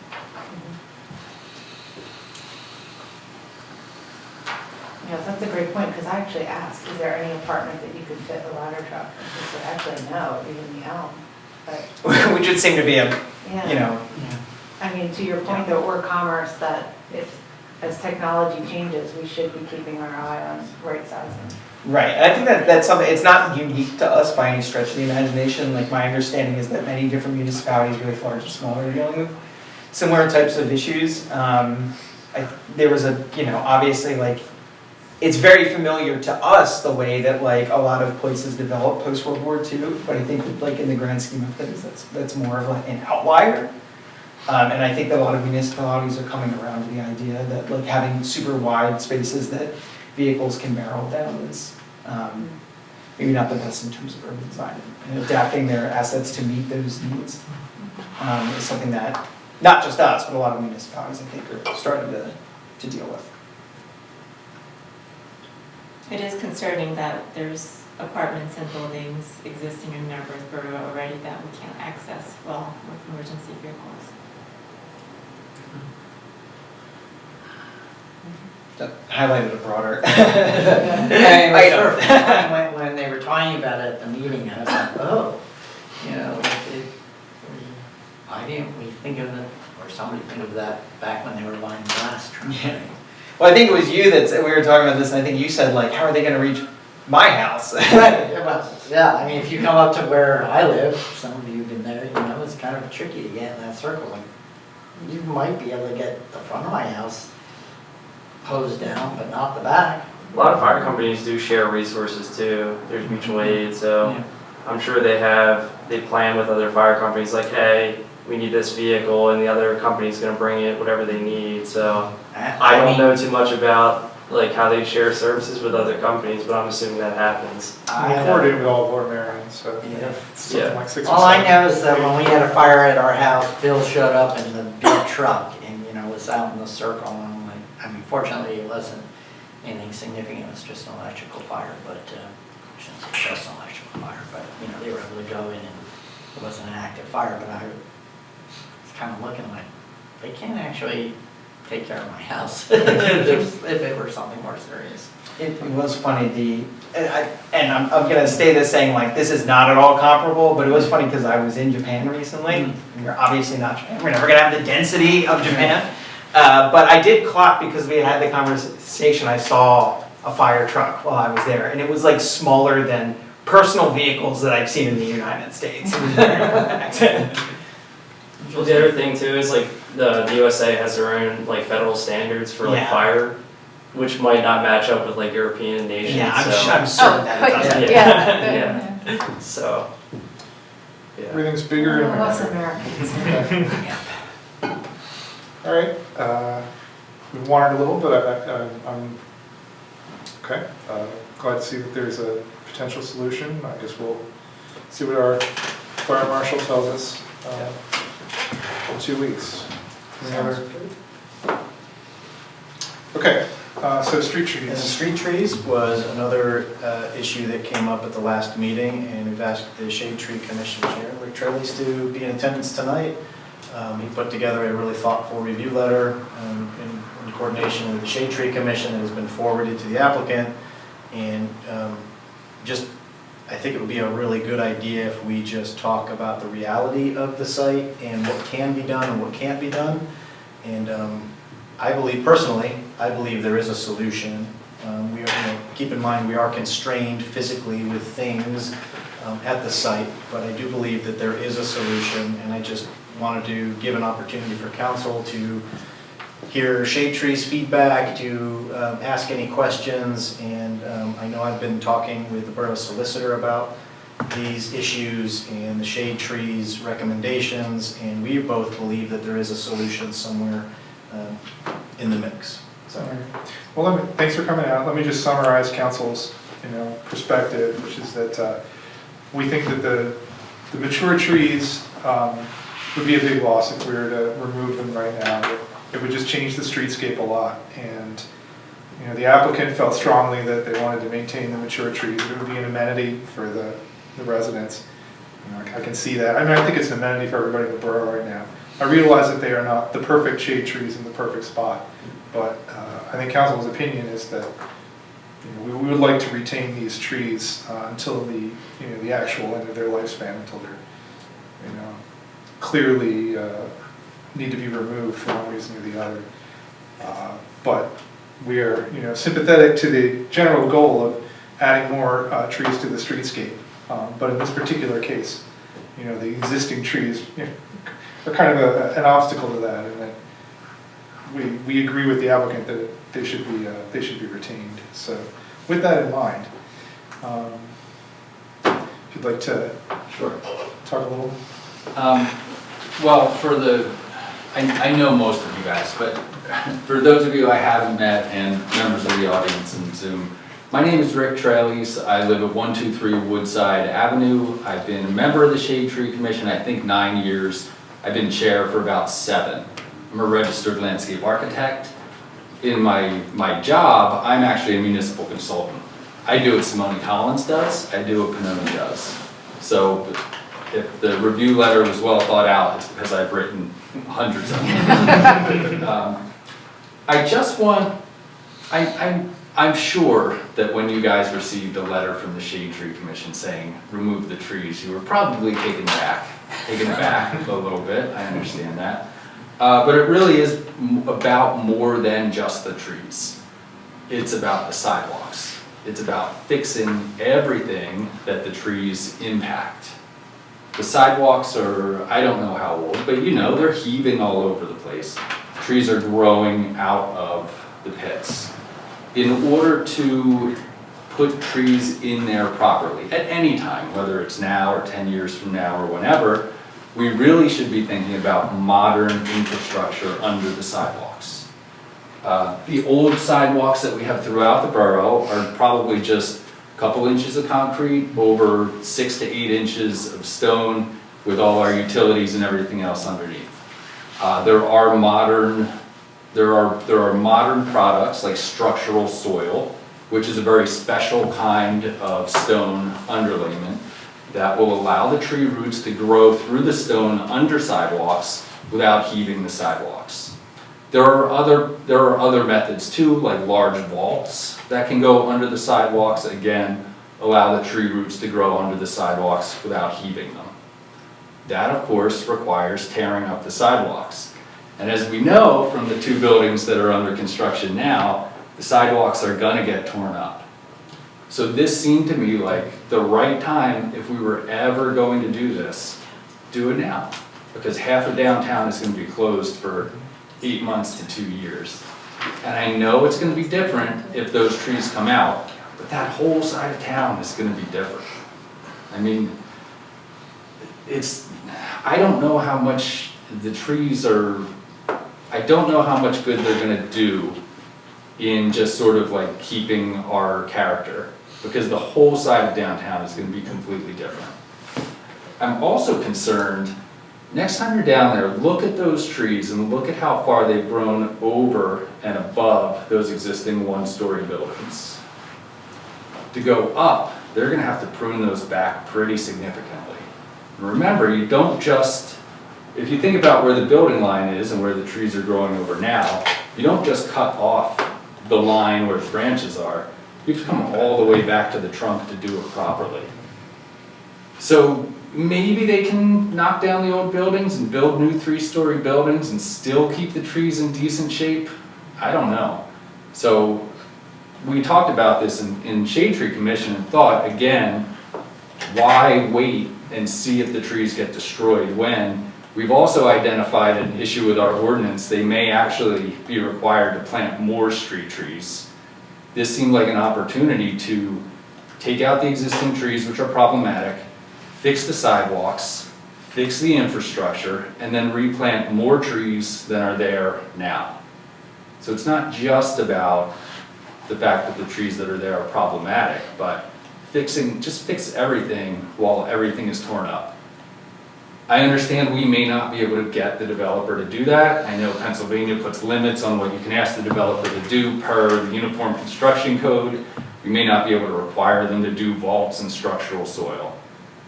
Yeah, that's a great point, because I actually asked, is there any apartment that you could fit a ladder truck? And she said, actually, no, even the Elm. But,
Which would seem to be a,
yeah.
you know,
I mean, to your point though, or Commerce, that if as technology changes, we should be keeping our eye on right sizing.
Right, and I think that that's something, it's not unique to us by any stretch of the imagination. Like, my understanding is that many different municipalities, really large and small, are dealing with similar types of issues. There was a, obviously, like, it's very familiar to us, the way that, like, a lot of places developed post-World War II, but I think, like, in the grand scheme of things, that's more of like an outlier. And I think that a lot of municipalities are coming around to the idea that, like, having super wide spaces that vehicles can barrel down is maybe not the best in terms of urban design. And adapting their assets to meet those needs is something that, not just us, but a lot of municipalities, I think, are starting to deal with.
It is concerning that there's apartments and buildings existing in Narberth Borough already that we can't access well with emergency vehicles.
That highlighted a broader
item. When they were talking about it at the meeting, I was like, oh, why didn't we think of it, or somebody think of that back when they were buying glass trucks?
Yeah. Well, I think it was you that we were talking about this, and I think you said, like, how are they gonna reach my house?
Right, yeah, I mean, if you come up to where I live, some of you have been there, it's kind of tricky to get in that circle. Like, you might be able to get the front of my house hosed down, but not the back.
A lot of fire companies do share resources too. There's mutual aid, so
Yeah.
I'm sure they plan with other fire companies, like, hey, we need this vehicle, and the other company's gonna bring it, whatever they need, so. I don't know too much about, like, how they share services with other companies, but I'm assuming that happens.
We coordinate with all of our Marions, so
Yeah.
it's something like 6 or
All I
7.
know is that when we had a fire at our house, Bill showed up in the big truck and, was out in the circle. And I'm like, fortunately it wasn't anything significant, it was just an electrical fire, but, I shouldn't say just an electrical fire, but, they were able to go in and it wasn't an active fire, but I was kind of looking like, they can't actually take care of my house if it were something more serious.
It was funny, and I'm gonna stay this saying, like, this is not at all comparable, but it was funny because I was in Japan recently. We're obviously not Japan, we're never gonna have the density of Japan. But I did clock, because we had the conversation, I saw a fire truck while I was there, and it was like smaller than personal vehicles that I've seen in the United States. It was very compact.
Well, the other thing too is, like, the USA has their own, like, federal standards for, like,
Yeah.
fire, which might not match up with, like, European nations,
Yeah,
so.
I'm certain that it doesn't.
Yeah.
Yeah. So, yeah.
Everything's bigger in
Us
America.
Americans.
All right, we wandered a little, but I'm, okay, glad to see that there's a potential solution. I guess we'll see what our fire marshal tells us in 2 weeks. Any other? Okay, so street trees.
And the street trees was another issue that came up at the last meeting, and we've asked the Shade Tree Commission Chair, Rick Trellis, to be in attendance tonight. He put together a really thoughtful review letter in coordination with the Shade Tree Commission that has been forwarded to the applicant. And I think it would be a really good idea if we just talk about the reality of the site and what can be done and what can't be done. And I believe there is a solution. We are, keep in mind, we are constrained physically with things at the site, but I do believe that there is a solution, and I just wanted to give an opportunity for council to hear Shade Tree's feedback, to ask any questions, and I know I've been talking with the borough solicitor about these issues and the Shade Tree's recommendations, and we both believe that there is a solution somewhere in the mix. So.
Well, thanks for coming out. Let me just summarize council's perspective, which is that we think that the mature trees would be a big loss if we were to remove them right now. It would just change the streetscape a lot, and the applicant felt strongly that they wanted to maintain the mature trees. It would be an amenity for the residents. I can see that. I think it's an amenity for everybody in the borough right now. I realize that they are not the perfect shade trees in the perfect spot, but I think council's opinion is that we would like to retain these trees until the actual end of their lifespan, until they're clearly need to be removed for one reason or the other. But we are, sympathetic to the general goal of adding more trees to the streetscape. But in this particular case, the existing trees are kind of an obstacle to that, and that we agree with the applicant that they should be retained. So with that in mind, if you'd like to
Sure.
talk a little.
Well, I know most of you guys, but for those of you I haven't met and members of the audience in Zoom, my name is Rick Trailes. I live at 123 Woodside Avenue. I've been a member of the Shade Tree Commission, I think 9 years. I've been chair for about 7. I'm a registered landscape architect. In my job, I'm actually a municipal consultant. I do what Simone Collins does, I do what Pannoni does. So if the review letter was well thought out, it's because I've written hundreds of them. I just want, I'm sure that when you guys received a letter from the Shade Tree Commission saying, remove the trees, you were probably taken aback a little bit, I understand that. But it really is about more than just the trees. It's about the sidewalks. It's about fixing everything that the trees impact. The sidewalks are, I don't know how old, but they're heaving all over the place. Trees are growing out of the pits. In order to put trees in there properly, at any time, whether it's now or 10 years from now or whenever, we really should be thinking about modern infrastructure under the sidewalks. The old sidewalks that we have throughout the borough are probably just a couple inches of concrete over 6 to 8 inches of stone with all our utilities and everything else underneath. There are modern products like structural soil, which is a very special kind of stone underlayment that will allow the tree roots to grow through the stone under sidewalks without heaving the sidewalks. There are other methods too, like large vaults that can go under the sidewalks, again, allow the tree roots to grow under the sidewalks without heaving them. That, of course, requires tearing up the sidewalks. And as we know from the 2 buildings that are under construction now, the sidewalks are gonna get torn up. So this seemed to me like the right time, if we were ever going to do this, do it now. Because half of downtown is gonna be closed for 8 months to 2 years. And I know it's gonna be different if those trees come out, but that whole side of town is gonna be different. I mean, I don't know how much the trees are, I don't know how much good they're gonna do in just sort of like keeping our character, because the whole side of downtown is gonna be completely different. I'm also concerned, next time you're down there, look at those trees and look at how far they've grown over and above those existing 1-story buildings. To go up, they're gonna have to prune those back pretty significantly. And remember, you don't just, if you think about where the building line is and where the trees are growing over now, you don't just cut off the line where the branches are. You have to come all the way back to the trunk to do it properly. So maybe they can knock down the old buildings and build new 3-story buildings and still keep the trees in decent shape. I don't know. So we talked about this in Shade Tree Commission and thought, again, why wait and see if the trees get destroyed when we've also identified an issue with our ordinance. They may actually be required to plant more street trees. This seemed like an opportunity to take out the existing trees, which are problematic, fix the sidewalks, fix the infrastructure, and then replant more trees than are there now. So it's not just about the fact that the trees that are there are problematic, but just fix everything while everything is torn up. I understand we may not be able to get the developer to do that. I know Pennsylvania puts limits on what you can ask the developer to do per the Uniform Construction Code. We may not be able to require them to do vaults and structural soil.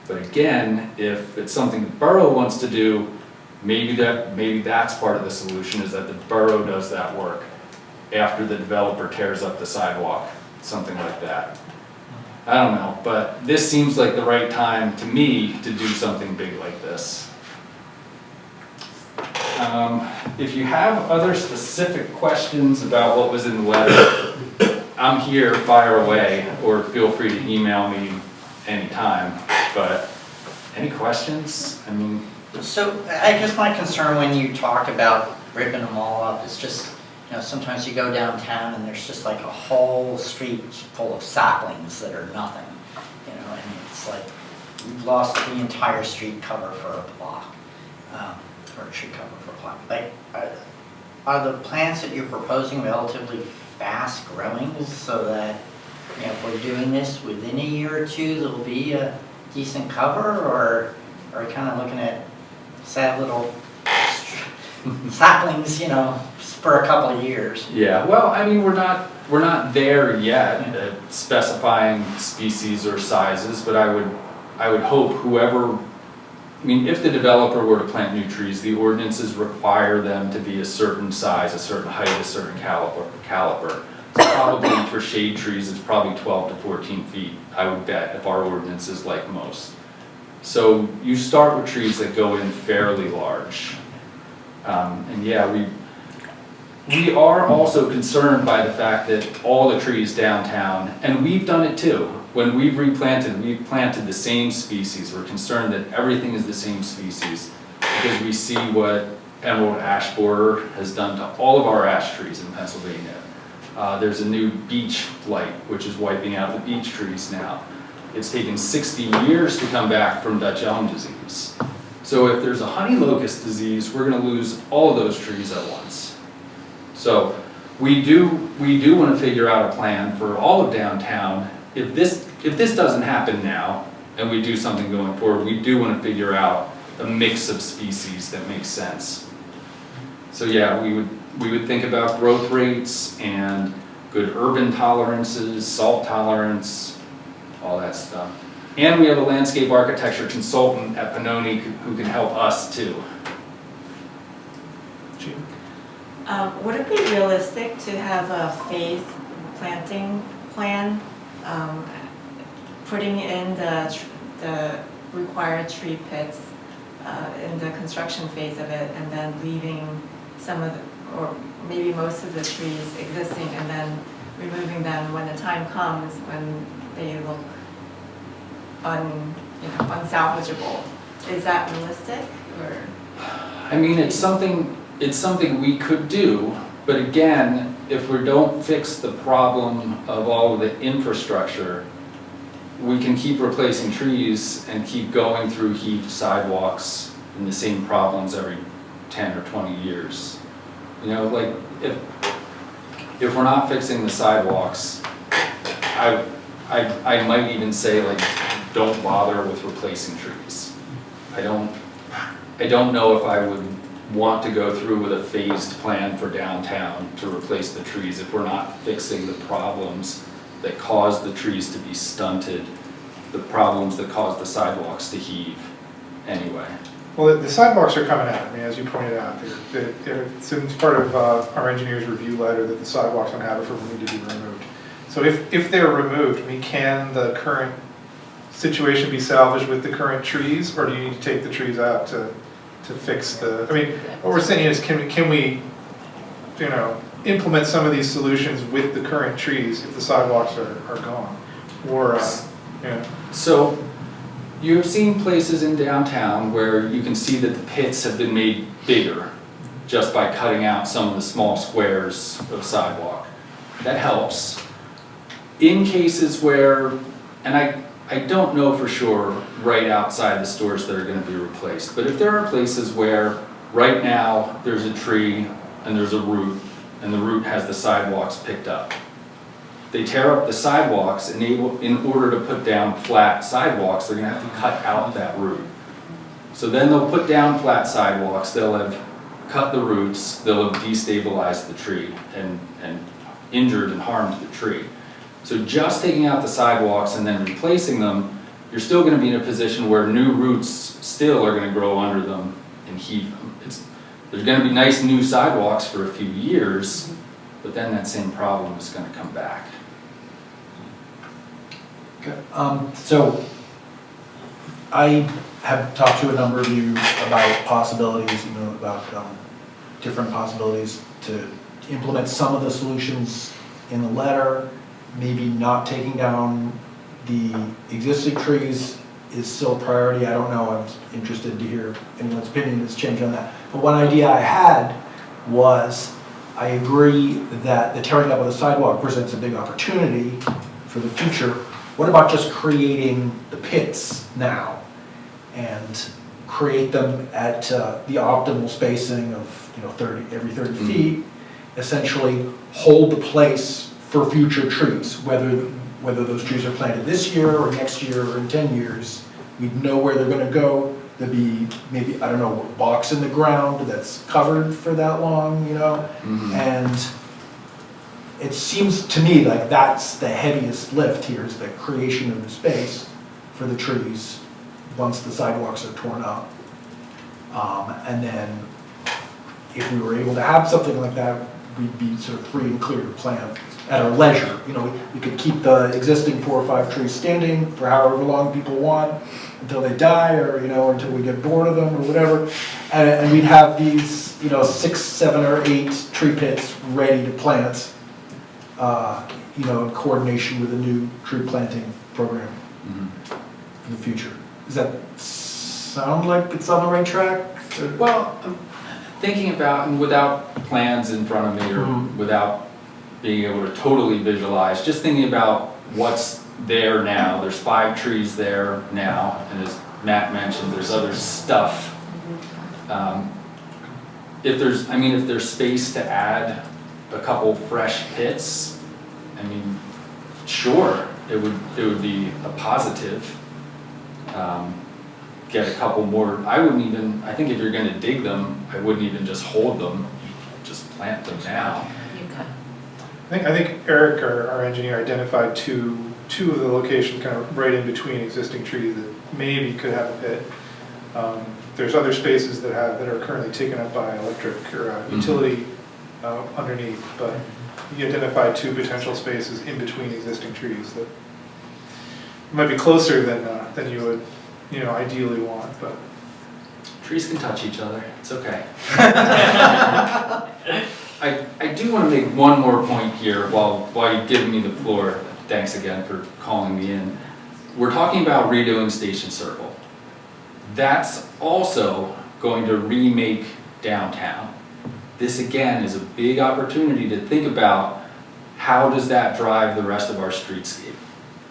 But again, if it's something the borough wants to do, maybe that's part of the solution, is that the borough does that work after the developer tears up the sidewalk, something like that. I don't know, but this seems like the right time to me to do something big like this. If you have other specific questions about what was in the letter, I'm here, fire away, or feel free to email me anytime. But any questions? I mean,
So I guess my concern when you talk about ripping them all up is just, you know, sometimes you go downtown and there's just like a whole street full of saplings that are nothing, you know, and it's like you've lost the entire street cover for a block, or tree cover for a block. Like, are the plants that you're proposing relatively fast growing so that, you know, if we're doing this within a year or two, there'll be a decent cover, or are we kind of looking at sad little saplings, you know, for a couple of years?
yeah, well, I mean, we're not there yet at specifying species or sizes, but I would hope whoever, I mean, if the developer were to plant new trees, the ordinances require them to be a certain size, a certain height, a certain caliper. So probably for shade trees, it's probably 12 to 14 feet, I would bet, if our ordinance is like most. So you start with trees that go in fairly large. And yeah, we are also concerned by the fact that all the trees downtown, and we've done it too, when we've planted the same species. We're concerned that everything is the same species because we see what emerald ash borer has done to all of our ash trees in Pennsylvania. There's a new beech blight, which is wiping out the beech trees now. It's taken 60 years to come back from Dutch elm disease. So if there's a honey locust disease, we're gonna lose all of those trees at once. So we do want to figure out a plan for all of downtown. If this doesn't happen now, and we do something going forward, we do want to figure out a mix of species that makes sense. So yeah, we would think about growth rates and good urban tolerances, salt tolerance, all that stuff. And we have a landscape architecture consultant at Pannoni who can help us too.
Would it be realistic to have a phased planting plan, putting in the required tree pits in the construction phase of it, and then leaving some of the, or maybe most of the trees existing, and then removing them when the time comes when they look unsalvageable? Is that realistic, or?
I mean, it's something we could do, but again, if we don't fix the problem of all of the infrastructure, we can keep replacing trees and keep going through heaved sidewalks and the same problems every 10 or 20 years. You know, like, if we're not fixing the sidewalks, I might even say, like, don't bother with replacing trees. I don't know if I would want to go through with a phased plan for downtown to replace the trees if we're not fixing the problems that cause the trees to be stunted, the problems that cause the sidewalks to heave anyway.
Well, the sidewalks are coming out. I mean, as you pointed out, it's part of our engineer's review letter that the sidewalks on Haverford will need to be removed. So if they're removed, I mean, can the current situation be salvaged with the current trees, or do you need to take the trees out to fix the, I mean, what we're saying is, can we, you know, implement some of these solutions with the current trees if the sidewalks are gone? Or, yeah.
So, you've seen places in downtown where you can see that the pits have been made bigger just by cutting out some of the small squares of sidewalk. That helps. In cases where, and I don't know for sure right outside the stores that are going to be replaced, but if there are places where right now there's a tree and there's a root and the root has the sidewalks picked up, they tear up the sidewalks and in order to put down flat sidewalks, they're going to have to cut out that root. So then they'll put down flat sidewalks, they'll have cut the roots, they'll have destabilized the tree and injured and harmed the tree. So just taking out the sidewalks and then replacing them, you're still going to be in a position where new roots still are going to grow under them and heave them. There's going to be nice new sidewalks for a few years, but then that same problem is going to come back.
Okay. So I have talked to a number of you about possibilities, about different possibilities to implement some of the solutions in the letter. Maybe not taking down the existing trees is still a priority. I don't know. I'm interested to hear anyone's opinion that's changed on that. But one idea I had was, I agree that the tearing up of the sidewalk presents a big opportunity for the future. What about just creating the pits now and create them at the optimal spacing of 30 every 30 feet, essentially hold the place for future trees, whether those trees are planted this year or next year or in 10 years, we'd know where they're gonna go. There'd be maybe, I don't know, a box in the ground that's covered for that long, and it seems to me like that's the heaviest lift here, is the creation of the space for the trees once the sidewalks are torn up. And then if we were able to have something like that, we'd be sort of free and clear to plant at our leisure. We could keep the existing 4 or 5 trees standing for however long people want, until they die, or until we get bored of them or whatever. And we'd have these 6, 7, or 8 tree pits ready to plant, in coordination with a new tree planting program for the future. Does that sound like it's on the right track?
Well, I'm thinking about, and without plans in front of me, or without being able to totally visualize, just thinking about what's there now. There's 5 trees there now, and as Matt mentioned, there's other stuff. If there's space to add a couple fresh pits, sure, it would be a positive. Get a couple more. I think if you're gonna dig them, I wouldn't even just hold them, just plant them now.
I think Eric, our engineer, identified two of the locations kind of right in between existing trees that maybe could have a pit. There's other spaces that are currently taken up by electric or utility underneath, but you identified 2 potential spaces in between existing trees that might be closer than you would ideally want, but
Trees can touch each other, it's okay. I do want to make one more point here while you're giving me the floor. Thanks again for calling me in. We're talking about redoing Station Circle. That's also going to remake downtown. This again is a big opportunity to think about how does that drive the rest of our streetscape.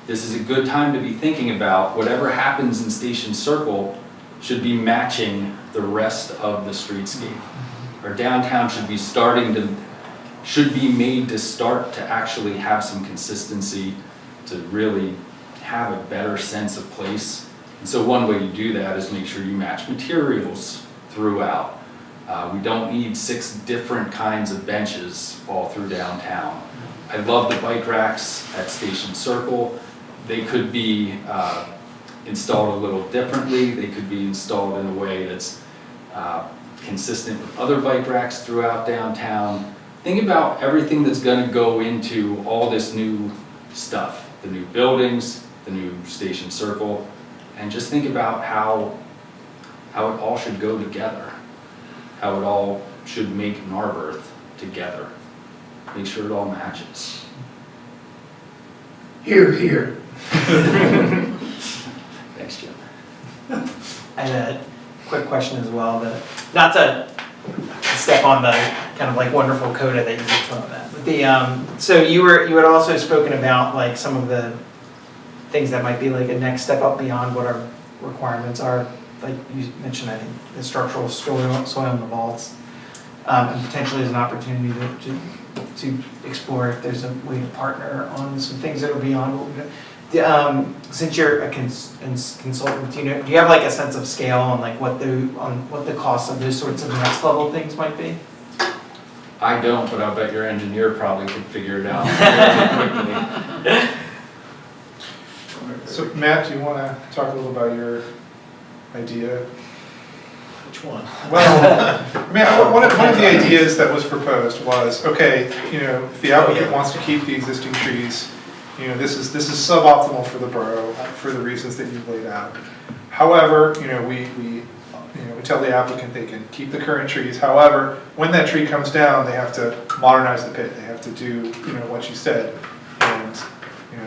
This is a good time to be thinking about whatever happens in Station Circle should be matching the rest of the streetscape. Our downtown should be made to start to actually have some consistency, to really have a better sense of place. And so one way you do that is make sure you match materials throughout. We don't need 6 different kinds of benches all through downtown. I love the bike racks at Station Circle. They could be installed a little differently. They could be installed in a way that's consistent with other bike racks throughout downtown. Think about everything that's going to go into all this new stuff, the new buildings, the new Station Circle, and just think about how it all should go together, how it all should make Narberth together. Make sure it all matches.
Here, here.
Thanks, Jim.
I had a quick question as well, not to step on the kind of like wonderful coda that you just put on that. But so you had also spoken about like some of the things that might be like a next step up beyond what our requirements are. Like you mentioned, I think the structural soil in the vaults, and potentially as an opportunity to explore if there's a way to partner on some things that are beyond what we do. Since you're a consultant, do you have like a sense of scale on like what the cost of those sorts of next level things might be?
I don't, but I'll bet your engineer probably could figure it out quickly.
So Matt, do you want to talk a little about your idea?
Which one?
Well, one of the ideas that was proposed was, okay, if the applicant wants to keep the existing trees, this is suboptimal for the borough for the reasons that you've laid out. However, we tell the applicant they can keep the current trees. However, when that tree comes down, they have to modernize the pit. They have to do, what you said, and,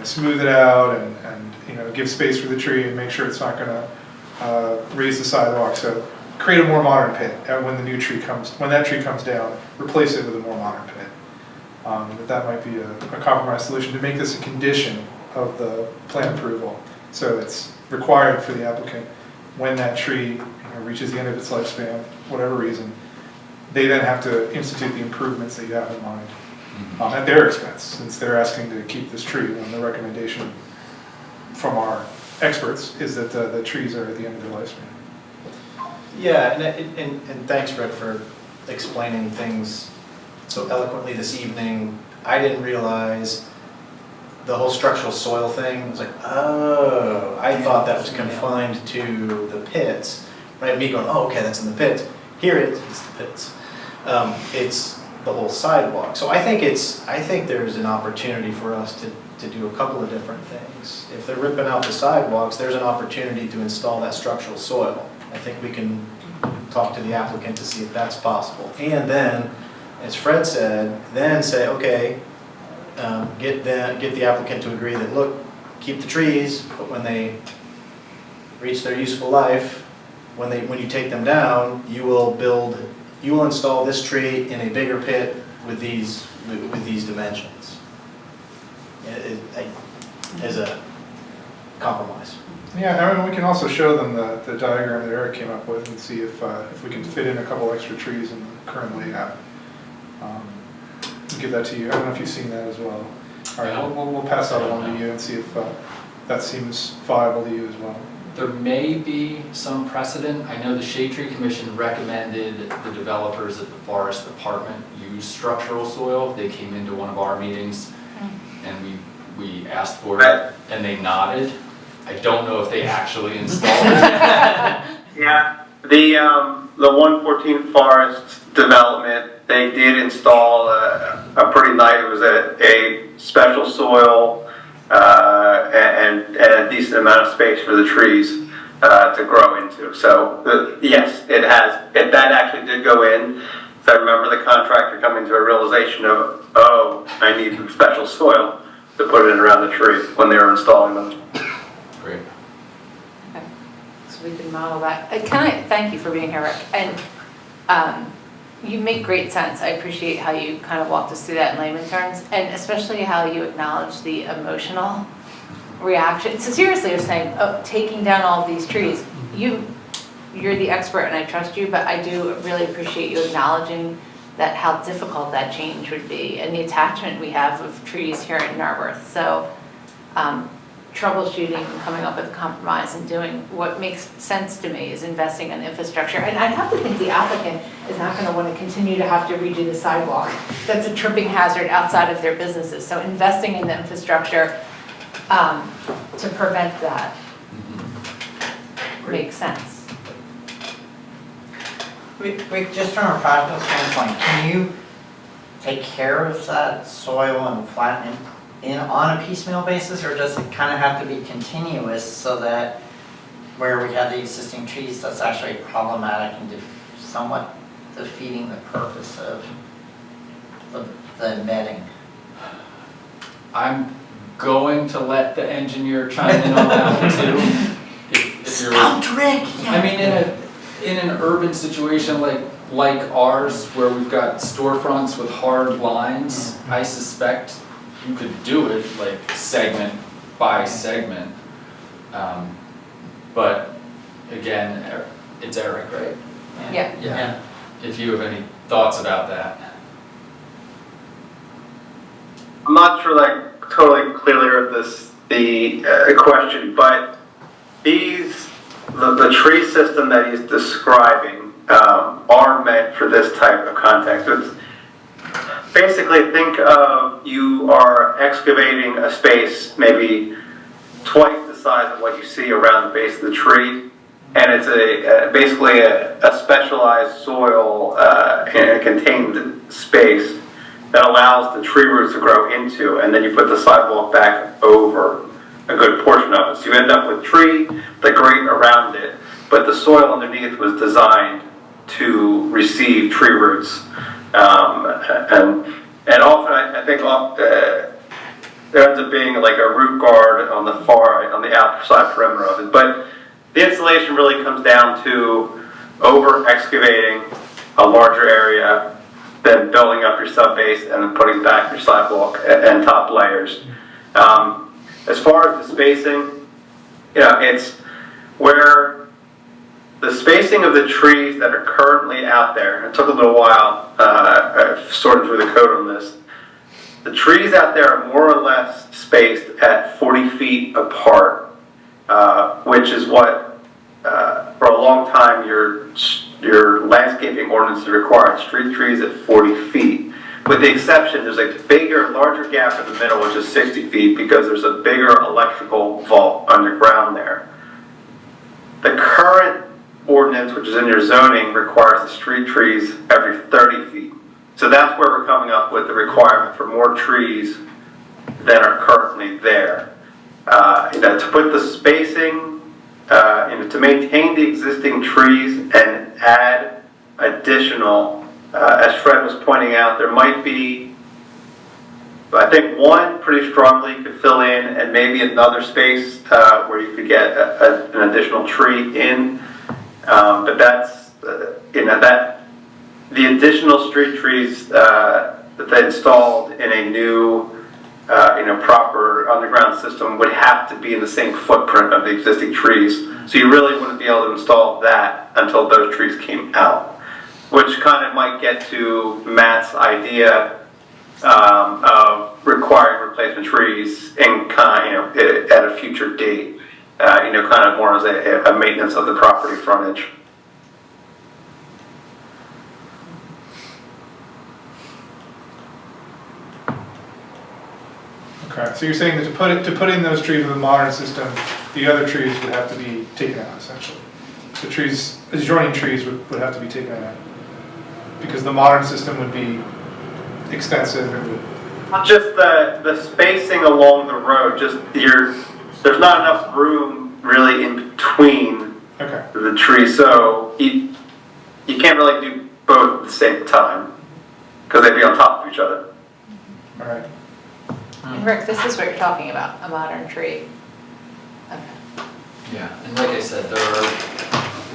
smooth it out and give space for the tree and make sure it's not gonna raise the sidewalk. So create a more modern pit. And when that tree comes down, replace it with a more modern pit. That might be a compromise solution to make this a condition of the plan approval. So it's required for the applicant, when that tree reaches the end of its lifespan, whatever reason, they then have to institute the improvements that you have in mind at their expense, since they're asking to keep this tree. And the recommendation from our experts is that the trees are at the end of their lifespan.
Yeah, and thanks, Fred, for explaining things so eloquently this evening. I didn't realize the whole structural soil thing. I was like, oh, I thought that was confined to the pits, right? Me going, oh, okay, that's in the pits. Here it's the pits. It's the whole sidewalk. So I think there's an opportunity for us to do a couple of different things. If they're ripping out the sidewalks, there's an opportunity to install that structural soil. I think we can talk to the applicant to see if that's possible. And then, as Fred said, then say, okay, get the applicant to agree that, look, keep the trees, but when they reach their useful life, when you take them down, you will install this tree in a bigger pit with these dimensions. As a compromise.
Yeah, we can also show them the diagram that Eric came up with and see if we can fit in a couple extra trees in the current layout. Give that to you. I don't know if you've seen that as well. All right, we'll pass that along to you and see if that seems viable to you as well.
There may be some precedent. I know the Shade Tree Commission recommended the developers at the Forest Department use structural soil. They came into one of our meetings and we asked for it and they nodded. I don't know if they actually installed it.
Yeah, the 114 Forest development, they did install a pretty nice, it was a special soil and a decent amount of space for the trees to grow into. So yes, that actually did go in. So I remember the contractor coming to a realization of, oh, I need some special soil to put it in around the tree when they were installing them.
Great.
Okay. So we can model that. Thank you for being here, Rick. And you make great sense. I appreciate how you kind of walked us through that in layman terms, and especially how you acknowledge the emotional reaction. So seriously, of saying, oh, taking down all of these trees, you're the expert and I trust you, but I do really appreciate you acknowledging that how difficult that change would be and the attachment we have of trees here in Narberth. So troubleshooting and coming up with a compromise and doing what makes sense to me is investing in infrastructure. And I have to think the applicant is not going to want to continue to have to redo the sidewalk. That's a tripping hazard outside of their businesses. So investing in the infrastructure to prevent that makes sense.
Rick, just from a practical standpoint, can you take care of that soil and flatten it on a piecemeal basis, or does it kind of have to be continuous so that where we have the existing trees, that's actually problematic and somewhat defeating the purpose of the netting?
I'm going to let the engineer chime in on that one too. If you're,
Rick!
I mean, in an urban situation like ours, where we've got storefronts with hard lines, I suspect you could do it like segment by segment. But again, it's Eric, right?
Yeah.
Yeah.
If you have any thoughts about that.
I'm not sure totally clear of the question, but the tree system that he's describing are meant for this type of context. It's basically, think of you are excavating a space maybe twice the size of what you see around the base of the tree, and it's basically a specialized soil in a contained space that allows the tree roots to grow into, and then you put the sidewalk back over a good good portion of it. So you end up with tree, the grate around it, but the soil underneath was designed to receive tree roots. And often I think there ends up being like a root guard on the outside perimeter of it. But the installation really comes down to over excavating a larger area, then building up your sub base and then putting back your sidewalk and top layers. As far as the spacing, it's where the spacing of the trees that are currently out there. It took a little while. I've sorted through the code on this. The trees out there are more or less spaced at 40 feet apart, which is what, for a long time, your landscaping ordinance required street trees at 40 feet. With the exception, there's a larger gap in the middle, which is 60 feet, because there's a bigger electrical vault underground there. The current ordinance, which is in your zoning, requires the street trees every 30 feet. So that's where we're coming up with the requirement for more trees than are currently there. To put the spacing, to maintain the existing trees and add additional, as Fred was pointing out, there might be, I think one pretty strongly could fill in, and maybe another space where you could get an additional tree in. But that's, the additional street trees that they installed in a new, proper underground system would have to be in the same footprint of the existing trees. So you really wouldn't be able to install that until those trees came out, which kind of might get to Matt's idea of requiring replacement trees in at a future date. Kind of more as a maintenance of the property frontage.
Okay, so you're saying that to put in those trees with a modern system, the other trees would have to be taken out, essentially. The trees, adjoining trees would have to be taken out, because the modern system would be extensive and would...
Just the spacing along the road, there's not enough room really in between the trees, so you can't really do both at the same time, because they'd be on top of each other.
All right.
And Rick, this is what you're talking about, a modern tree. Okay.
Yeah, and like I said,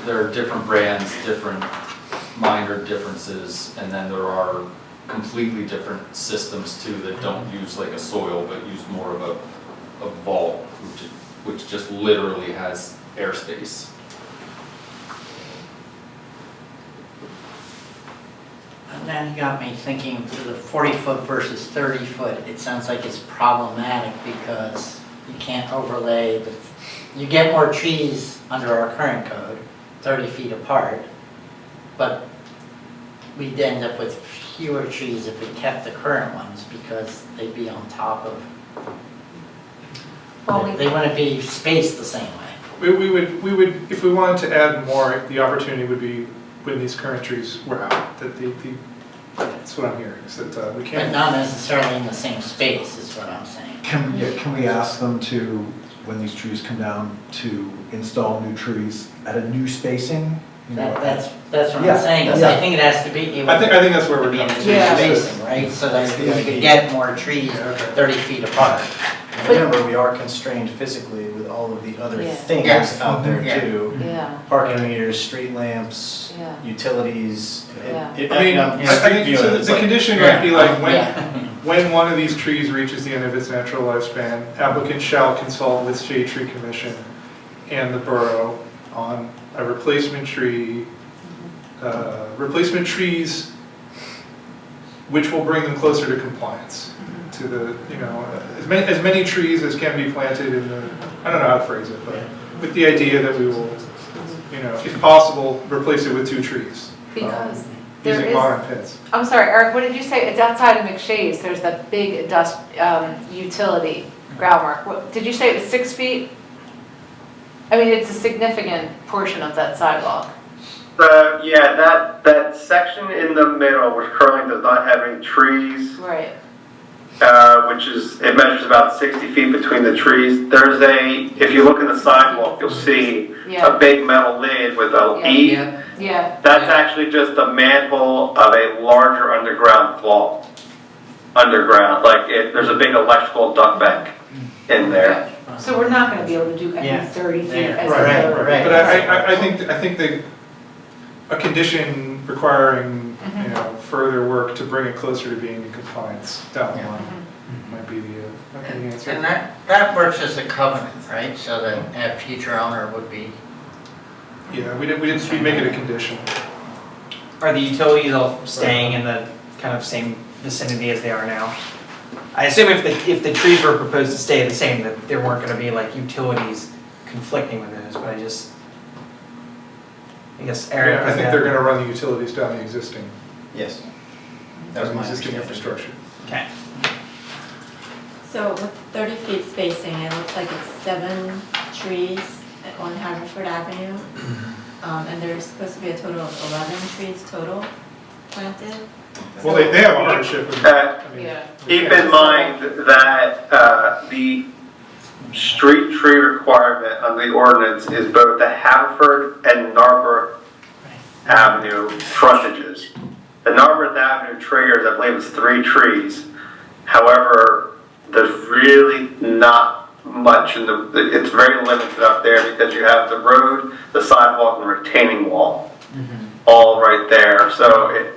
there are different brands, different minor differences, and then there are completely different systems too that don't use like a soil, but use more of a vault, which just literally has airspace.
And then you got me thinking for the 40-foot versus 30-foot, it sounds like it's problematic because you can't overlay you get more trees under our current code, 30 feet apart, but we'd end up with fewer trees if we kept the current ones because they'd be on top of, they wouldn't be spaced the same way.
We would, if we wanted to add more, the opportunity would be when these current trees were out. That's what I'm hearing, is that we can't...
But not necessarily in the same space is what I'm saying.
Can we ask them to, when these trees come down, to install new trees at a new spacing?
That's what I'm
Yeah,
saying, is
yeah.
I think it has to be.
I think that's where we're
be in
going.
a new spacing, right? So that you could get more trees 30 feet apart.
Remember, we are constrained physically with all of the other
Yeah.
things
Yes.
out there
Yeah.
too.
Yeah,
Parking meters, street lamps,
Yeah.
utilities.
Yeah.
I mean, so the condition might be like, when one of these trees reaches the end of its natural lifespan, applicant shall consult with Shade Tree Commission and the borough on a replacement tree, replacement trees which will bring them closer to compliance. To the, as many trees as can be planted in the, I don't know how to phrase it, but with the idea that we will, if possible, replace it with 2 trees.
because there
Using
is,
modern pits.
I'm sorry, Eric, what did you say? It's outside of McShay's, there's that big utility groundwork. Did you say it was 6 feet? I mean, it's a significant portion of that sidewalk.
That section in the middle, which currently does not have any trees,
Right.
which is, it measures about 60 feet between the trees. There's if you look in the sidewalk, you'll see
Yeah.
a big metal lid with a
Yeah.
E.
Yeah,
That's actually just the manhole of a larger underground vault. Underground, like there's a big electrical duct bank in there.
so we're not gonna be able to do
Yeah.
every 30 feet
There.
as
Right,
a.
right.
But I think a condition requiring,
Mhm.
you know, further work to bring it closer to being in compliance down the
Yeah.
line might be the answer.
And that works as a covenant, right? So that a future owner would be.
Yeah, we didn't make it a condition.
Are the utilities all staying in the kind of same vicinity as they are now? I assume if the trees were proposed to stay the same, that there weren't gonna be like utilities conflicting with those, but I guess Aaron.
Yeah, I think they're gonna run the utilities down the existing,
Yes. That was
down the
my
existing
understanding.
infrastructure.
Okay.
So with 30 feet spacing, it looks like it's 7 trees on Haverford Avenue. And there's supposed to be a total of 11 trees total planted.
Well, they have a hardship. I mean,
Yeah.
Keep in mind that the street tree requirement on the ordinance is both the Haverford and Narberth Avenue frontages. The Narberth Avenue triggers, I believe it's 3 trees. However, there's really not much it's very limited up there because you have the road, the sidewalk, and the retaining wall all right there. So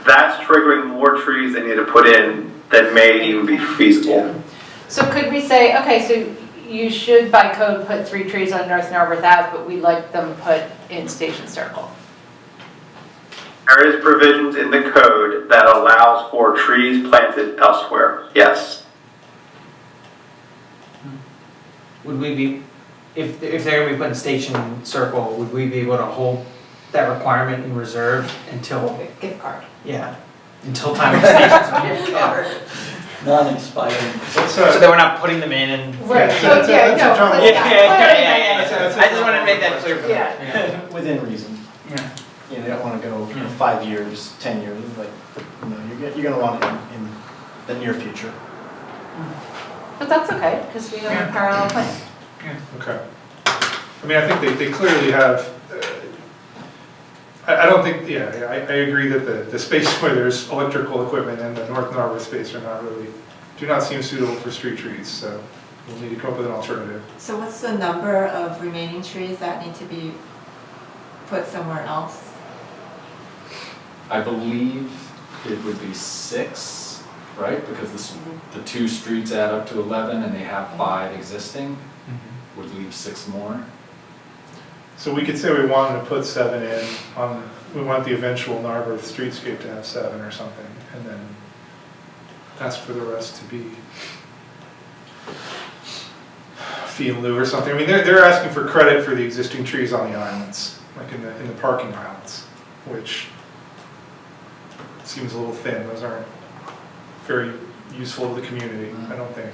that's triggering more trees they need to put in than may even be feasible.
So could we say, okay, so you should by code put 3 trees on North Narberth Ave, but we'd like them put in Station Circle?
There is provisions in the code that allows for trees planted elsewhere, yes.
Would we be, if they're gonna be put in Station Circle, would we be able to hold that requirement in reserve until,
Gift card.
yeah, until time of Station Circle?
Non-expired.
So that we're not putting them in and.
Right,
Yeah,
so, yeah,
that's
no,
a John-
clear
Yeah,
that, clear that.
I just wanted to make that clear for them.
Yeah.
Within reason.
Yeah.
You know, they don't want to go 5 years, 10 years, like, you know, you're gonna want it in the near future.
But that's okay, because we have a parallel plan.
Okay. I mean, I think they clearly have, I don't think, yeah, I agree that the space where there's electrical equipment and the North Narberth space are not really, do not seem suitable for street trees, so we'll need to come up with an alternative.
So what's the number of remaining trees that need to be put somewhere else?
I believe it would be 6, right? Because the 2 streets add up to 11 and they have 5 existing, would leave 6 more.
So we could say we wanted to put 7 in on, we want the eventual Narberth streetscape to have 7 or something, and then ask for the rest to be fee in lieu or something. I mean, they're asking for credit for the existing trees on the islands, like in the parking islands, which seems a little thin. Those aren't very useful to the community, I don't think.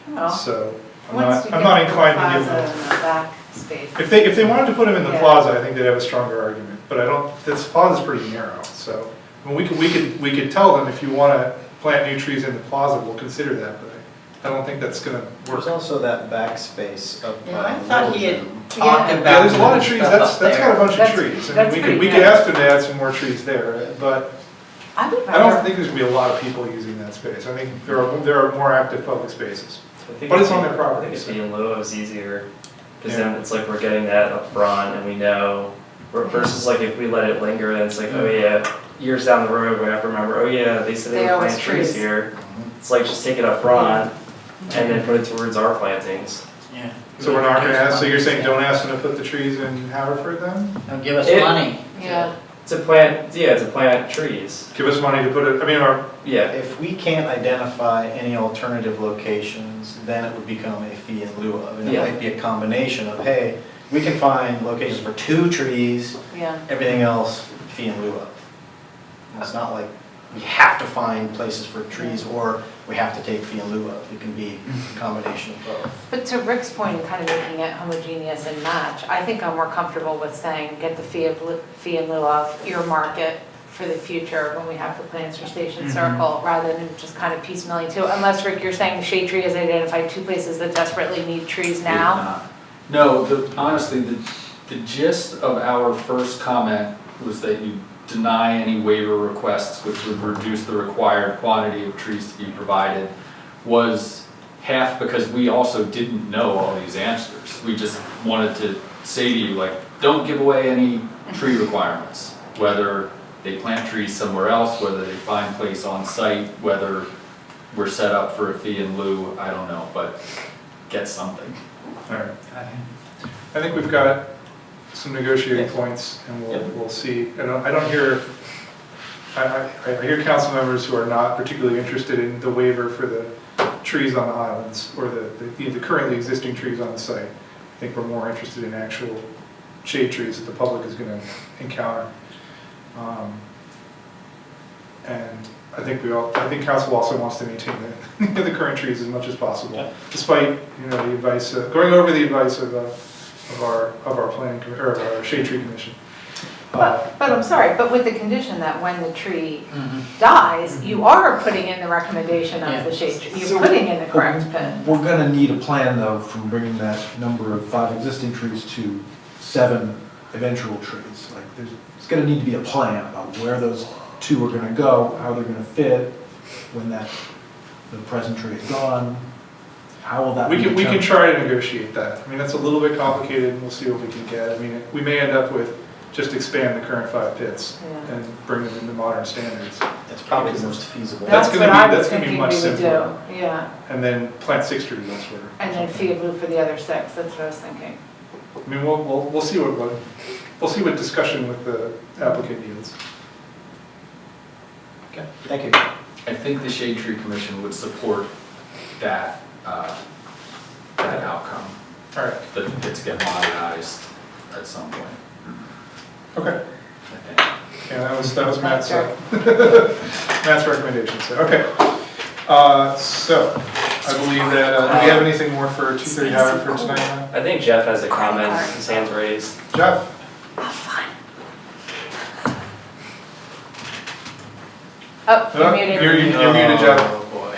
Well,
So I'm
once we
not
get the
inclined to give
plaza
them.
and the back space.
If they wanted to put them in the
Yeah.
plaza, I think they'd have a stronger argument, but I don't, this plaza's pretty narrow, so. I mean, we could tell them if you wanna plant new trees in the plaza, we'll consider that, but I don't think that's gonna
There's
work.
also that backspace up
Yeah,
by
I thought he had
Littleton.
talked
Yeah.
about.
Yeah, there's a lot of
moving
trees,
stuff
that's
up
got a
there.
bunch of
That's-
trees, and
that's
we
pretty
could
good.
ask them to add some more trees there, but
I would
I don't
rather,
think there's gonna be a lot of people using that space. I think there are more active public spaces,
I think
but it's
if
on
you-
their
I
property.
think if
so-
fee in lieu is easier, because
Yeah.
then it's like we're getting that up front and we know, versus like if we let it linger, then it's like, oh yeah, years down the road, we have to remember, oh yeah, they said they
They
would
always
plant trees
trees.
here. It's like just take it up front and then put it towards our plantings.
Yeah.
So we're not gonna ask, so you're saying don't ask them to put the trees in Haverford then?
Don't give us
It-
money.
yeah,
To plant trees.
Give us money to put it, I mean,
Yeah,
If we can't identify any alternative locations, then it would become a fee in lieu of. And it
Yeah.
might be a combination of, hey, we can find locations for 2 trees,
yeah.
everything else fee in lieu of. And it's not like we have to find places for trees or we have to take fee in lieu of. It can be a combination of both.
But to Rick's point, and kind of making it homogeneous and match, I think I'm more comfortable with saying, get the fee in lieu of, earmark it for the future when we have the plans for Station Circle, rather than just kind of piecemealing too, unless, Rick, you're saying the shade tree has identified 2 places that desperately need trees now?
No, honestly, the gist of our first comment was that you deny any waiver requests which would reduce the required quantity of trees to be provided, was half because we also didn't know all these answers. We just wanted to say to you, like, don't give away any tree requirements, whether they plant trees somewhere else, whether they find place on site, whether we're set up for a fee in lieu, I don't know, but get something.
All right. I think we've got some negotiating points, and we'll see. I don't hear, I hear council members who are not particularly interested in the waiver for the trees on the islands, or the currently existing trees on the site. I think we're more interested in actual shade trees that the public is going to encounter. And I think council also wants to maintain the current trees as much as possible, despite the advice, going over the advice of our planning or of our shade tree commission.
But I'm sorry, but with the condition that when the tree dies, you are putting in the recommendation of the shade tree. You're putting in the correct pin.
We're gonna need a plan though, from bringing that number of 5 existing trees to 7 eventual trees. Like there's gonna need to be a plan about where those 2 are gonna go, how they're gonna fit, when the present tree is gone. How will that be
We can
determined?
try to negotiate that. I mean, that's a little bit complicated, and we'll see what we can get. I mean, we may end up with just expand the current 5 pits and bring them into modern standards.
That's probably the most feasible.
That's
That's
gonna
what
be-
I was
that's gonna be
thinking we
much
would
simpler.
do, yeah.
And then plant 6 trees elsewhere.
And then fee of loop for the other 6, that's what I was thinking.
I mean, we'll see what discussion with the applicant yields.
Okay, thank you.
I think the Shade Tree Commission would support that outcome,
All right.
that the pits get modernized at some point.
Okay.
I think.
Yeah, that was Matt's Matt's recommendation. So okay. So I believe that do we have anything more for 230 Howard for tonight? Matt?
I think Jeff has a comment, his hand's raised.
Jeff.
Oh, you're muted.
You're muted, Jeff.
Oh, boy.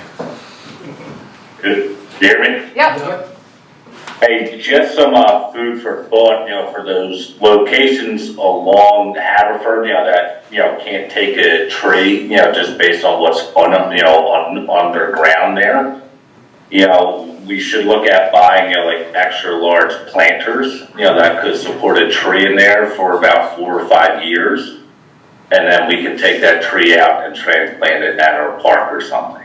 Good. You hear me?
Yep.
Hey, just some food for thought, for those locations along Haverford, that, can't take a tree, just based on what's on their ground there. We should look at buying, like extra large planters, that could support a tree in there for about 4 or 5 years. And then we can take that tree out and transplant it at our park or something.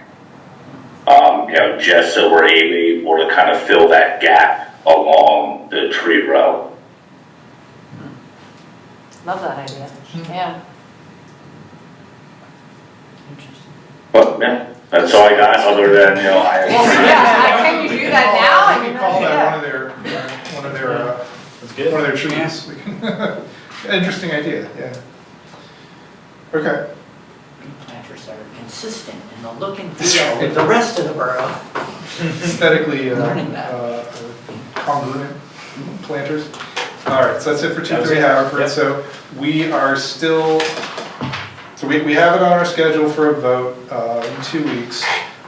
Just so we're able to kind of fill that gap along the tree row.
Love that idea, yeah.
Interesting.
But yeah, that's all I got, other than,
Yeah, can you do that now?
We can call that one of their trees. Interesting idea, yeah. Okay.
Planters that are consistent in the look and feel with the rest of the borough.
Aesthetically
Learning that.
congruent planters. All right, so that's it for 230 Haverford. So we are still, we have it on our schedule for a vote in 2 weeks.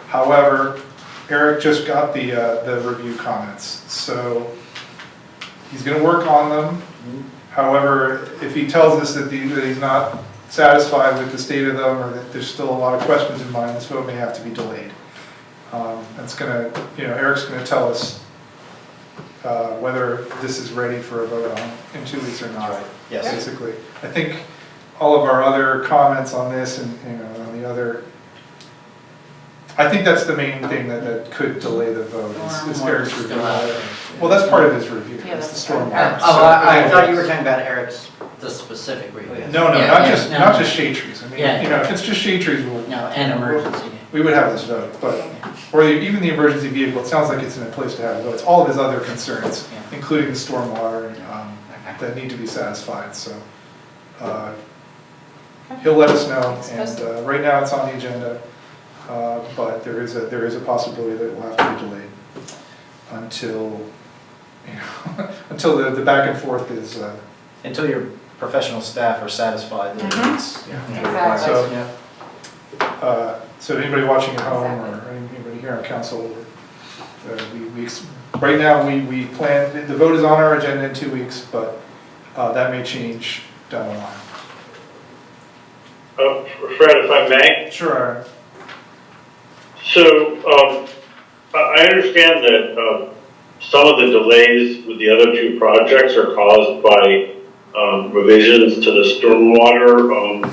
However, Eric just got the review comments, so he's going to work on them. However, if he tells us that he's not satisfied with the state of them, or that there's still a lot of questions in mind, this vote may have to be delayed. That's gonna, Eric's gonna tell us whether this is ready for a vote on in 2 weeks or not.
Right. Yes.
Basically, I think all of our other comments on this and on the other, I think that's the main thing that could delay the vote is Eric's review. Well, that's part of his review.
Yeah,
It's
that's
the stormwater.
part.
Oh,
So-
I thought you were talking about the specific review.
No,
Yeah,
not
yeah,
just
no.
not just shade trees. I mean,
Yeah.
if it's just shade trees,
No, and emergency.
we would have this vote, but even the emergency vehicle, it sounds like it's in a place to have a vote. It's all of his other concerns,
Yeah.
including the stormwater,
Okay.
that need to be satisfied. So he'll let us know, and right now it's on the agenda, but there is a possibility that it will have to be delayed until until the back and forth is.
Until your professional staff are satisfied that
Mhm.
it's.
Exactly.
So-
Yeah.
So anybody watching at home or anybody here on council, right now, we plan, the vote is on our agenda in 2 weeks, but that may change down the line.
Fred, if I may?
Sure.
So, I understand that, some of the delays with the other two projects are caused by, revisions to the stormwater,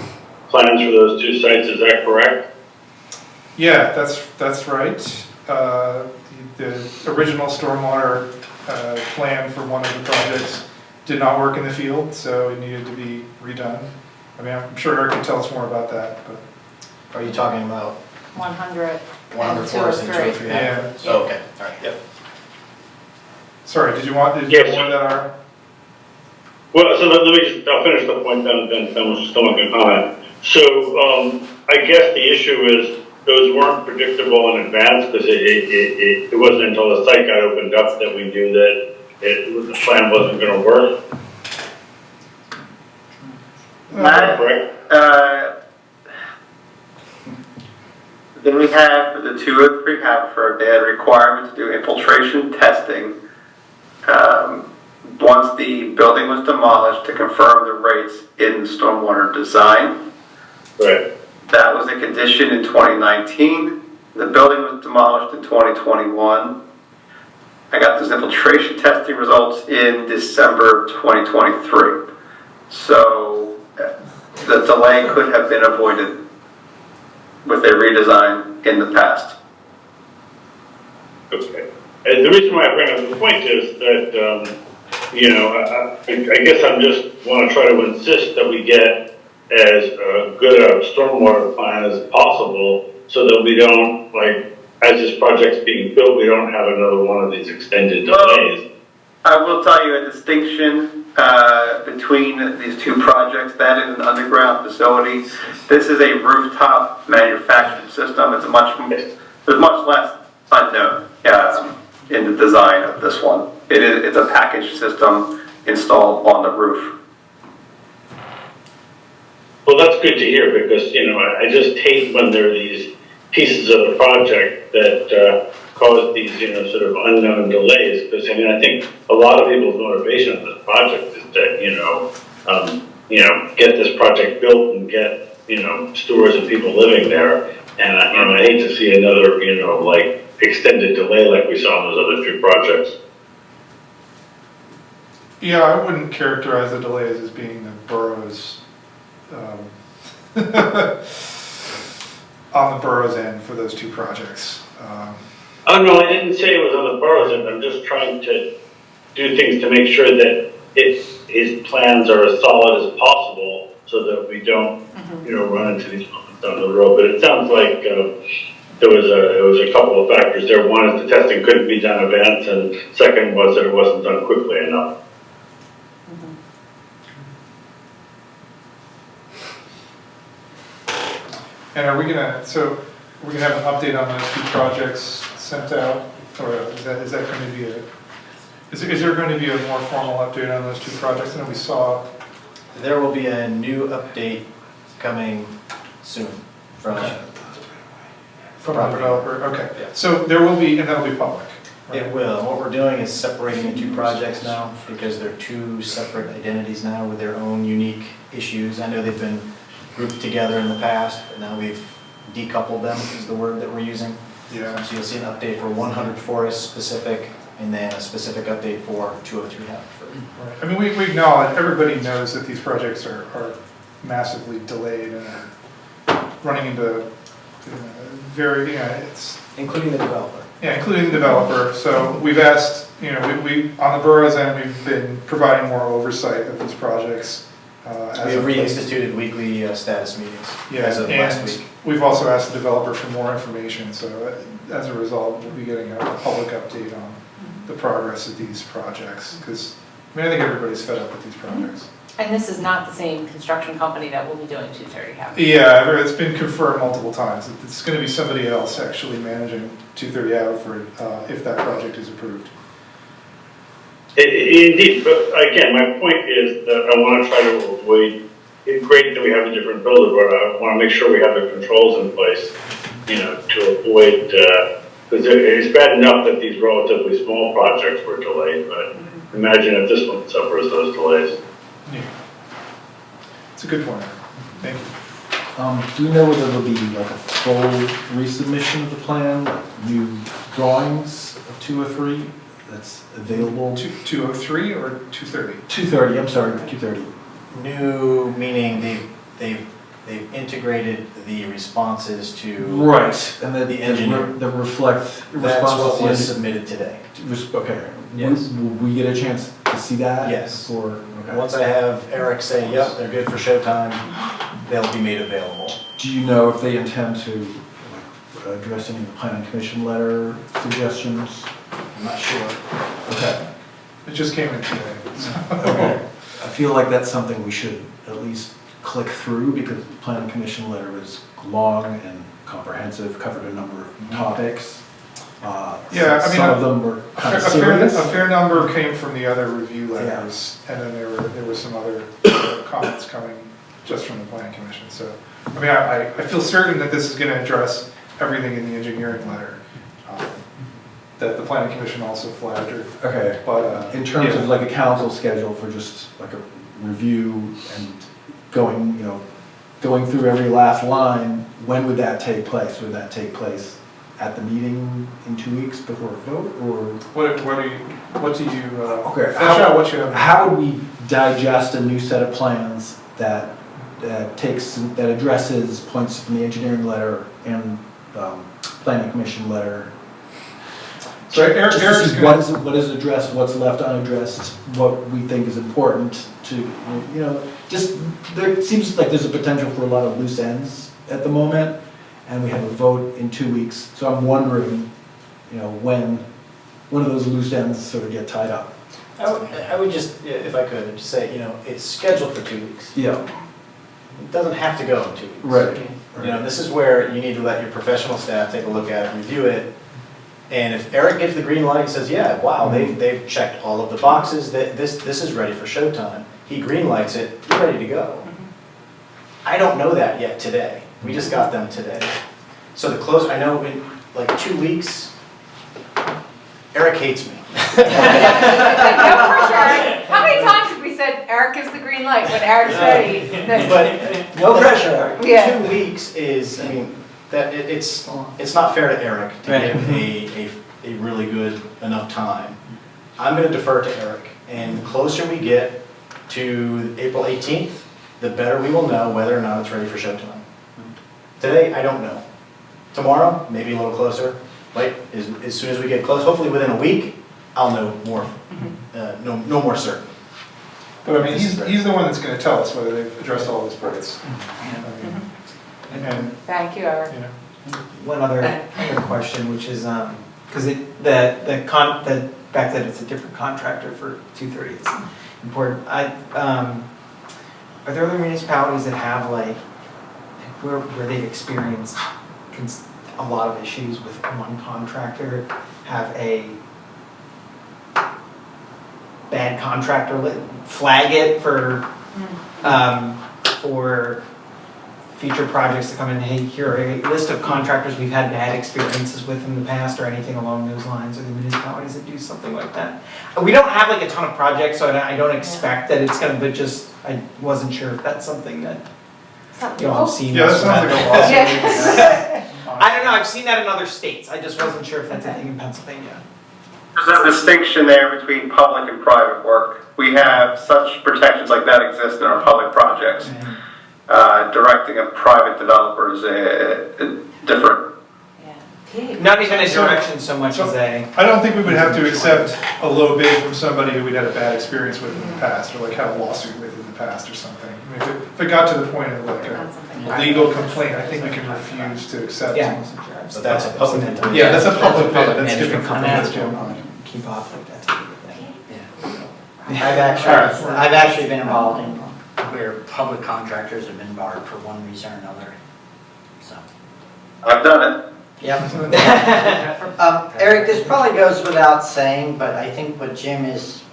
plans for those two sites, is that correct?
Yeah, that's right. The original stormwater plan for one of the projects did not work in the field, so it needed to be redone. I mean, I'm sure Eric can tell us more about that, but.
Are you talking about
100
one
and
of the forest and
203.
203?
Yeah.
Oh, okay, all right, yep.
Sorry, did you have more that are?
Well, so let me just, I'll finish the point, then someone can comment. So, I guess the issue is, those weren't predictable in advance, because it wasn't until the site got opened up that we knew that the plan wasn't gonna work. Correct?
Then we have the 203 Haverford, they had a requirement to do infiltration testing once the building was demolished to confirm the rates in the stormwater design.
Right.
That was a condition in 2019. The building was demolished in 2021. I got those infiltration testing results in December 2023. So the delay could have been avoided with a redesign in the past.
Okay. And the reason why I bring up the point is that, you know, I guess I'm just want to try to insist that we get as good a stormwater plan as possible, so that we don't, like, as this project's being built, we don't have another one of these extended delays.
I will tell you a distinction between these two projects. That is an underground facility. This is a rooftop manufactured system. There's much less unknown in the design of this one. It's a packaged system installed on the roof.
Well, that's good to hear, because, you know, I just hate when there are these pieces of the project that cause these, you know, sort of unknown delays, because, I mean, I think a lot of people's motivation of this project is to, you know, get this project built and get, you know, stewards and people living there, and, you know, I hate to see another, you know, like, extended delay like we saw in those other two projects.
Yeah, I wouldn't characterize the delays as being the borough's, on the borough's end for those two projects.
Oh, no, I didn't say it was on the borough's end. I'm just trying to do things to make sure that his plans are as solid as possible, so that we don't, you know, run into these problems down the road. But it sounds like there was a couple of factors there. One is the testing couldn't be done in advance, and second was that it wasn't done quickly enough.
And are we gonna have an update on those two projects sent out, or is that going to be is there going to be a more formal update on those two projects? I know we saw.
There will be a new update coming soon from
the developer, okay.
Yeah.
So there will be, and that'll be public. right?
It will. What we're doing is separating the two projects now, because they're two separate identities now with their own unique issues. I know they've been grouped together in the past, but now we've decoupled them, is the word that we're using.
Yeah.
So you'll see an update for 100 Forest specific, and then a specific update for 203 Haverford.
Right. I mean, we acknowledge, everybody knows that these projects are massively delayed and are running into very, it's.
Including the developer.
Yeah, including the developer. So we've asked, you know, we on the borough's end, we've been providing more oversight of these projects.
We have reinstituted weekly status meetings as of last week.
We've also asked the developer for more information, so as a result, we'll be getting a public update on the progress of these projects, because, I mean, I think everybody's fed up with these projects.
And this is not the same construction company that will be doing 230 Haverford.
Yeah, it's been confirmed multiple times. It's going to be somebody else actually managing 230 Haverford if that project is approved.
Indeed, but again, my point is that I want to try to avoid, it's great that we have a different builder, but I want to make sure we have the controls in place, to avoid, because it's bad enough that these relatively small projects were delayed, but imagine if this one suffers those delays.
Yeah. It's a good point. Thank you.
Do you know whether there'll be like a full resubmission of the plan, like new drawings of 203 that's available?
203 or 230?
230, I'm sorry, 230.
New, meaning they've integrated the responses to.
Right, and
The engineer.
that reflect
That's what was
responses.
submitted today.
Okay.
Yes.
Will we get a chance to see that?
Yes.
Or, okay.
Once I have Eric say, yep, they're good for showtime, they'll be made available.
Do you know if they intend to like, address any of the planning commission letter suggestions?
I'm not sure.
Okay.
It just came in today.
Okay. I feel like that's something we should at least click through because the planning commission letter was long and comprehensive, covered a number of topics.
Yeah, I mean,
some of them were kind of
A
serious.
fair number came from the other review letters, and then there were some other comments coming just from the planning commission. So, I mean, I feel certain that this is going to address everything in the engineering letter that the planning commission also flagged.
Okay,
But
in terms
yeah.
of like a council schedule for just like a review and going through every last line, when would that take place? Would that take place at the meeting in 2 weeks before a vote, or?
What do you
Okay,
flesh out what you have?
How would we digest a new set of plans that addresses points from the engineering letter and planning commission letter?
So Eric's
Just
gonna-
what is addressed, what's left unaddressed, what we think is important to, just, there seems like there's a potential for a lot of loose ends at the moment, and we have a vote in 2 weeks, so I'm wondering, when do those loose ends sort of get tied up?
I would just, if I could, just say, it's scheduled for 2 weeks.
Yeah.
It doesn't have to go in 2 weeks.
Right.
This is where you need to let your professional staff take a look at it, review it. And if Eric gives the green light, and says, yeah, wow, they've checked all of the boxes, that this is ready for showtime. He green lights it, you're ready to go. I don't know that yet today. We just got them today. So the closer, I know in like 2 weeks, Eric hates me.
No pressure. How many times have we said Eric gives the green light when Eric's ready?
But no pressure.
Yeah.
2 weeks is, that it's not fair to Eric to give a really good enough time. I'm going to defer to Eric, and the closer we get to April 18th, the better we will know whether or not it's ready for showtime. Today, I don't know. Tomorrow, maybe a little closer. Like as soon as we get close, hopefully within a week, I'll know more. No more certain.
But I mean, he's the one that's going to tell us whether they've addressed all his parts. And
Thank you, Eric.
One other question, which is, because the fact that it's a different contractor for 230 is important. Are there other municipalities that have where they've experienced a lot of issues with one contractor, have a bad contractor flag it for future projects to come in? Hey, here are a list of contractors we've had bad experiences with in the past, or anything along those lines, or the municipalities that do something like that. We don't have a ton of projects, so I don't expect that it's gonna, but just, I wasn't sure if that's something that I've seen.
Yeah, that sounds like a lawsuit.
Yeah.
I don't know, I've seen that in other states, I just wasn't sure if that's a thing in Pennsylvania.
There's a distinction there between public and private work. We have such protections like that exist in our public projects. Directing a private developer is different.
Not even a direction so much as a.
I don't think we would have to accept a low bid from somebody who we'd had a bad experience with in the past, or had a lawsuit with in the past or something. I mean, if it got to the point of a legal complaint, I think we can refuse to accept.
Yeah.
So that's a public bid.
Yeah, that's a public bid, that's
management
different from
company.
this general.
Keep off like that's a good thing.
I've actually been involved in where public contractors have been barred for one reason or another, so.
I've done it.
Yep. Eric, this probably goes without saying, but I think what Jim is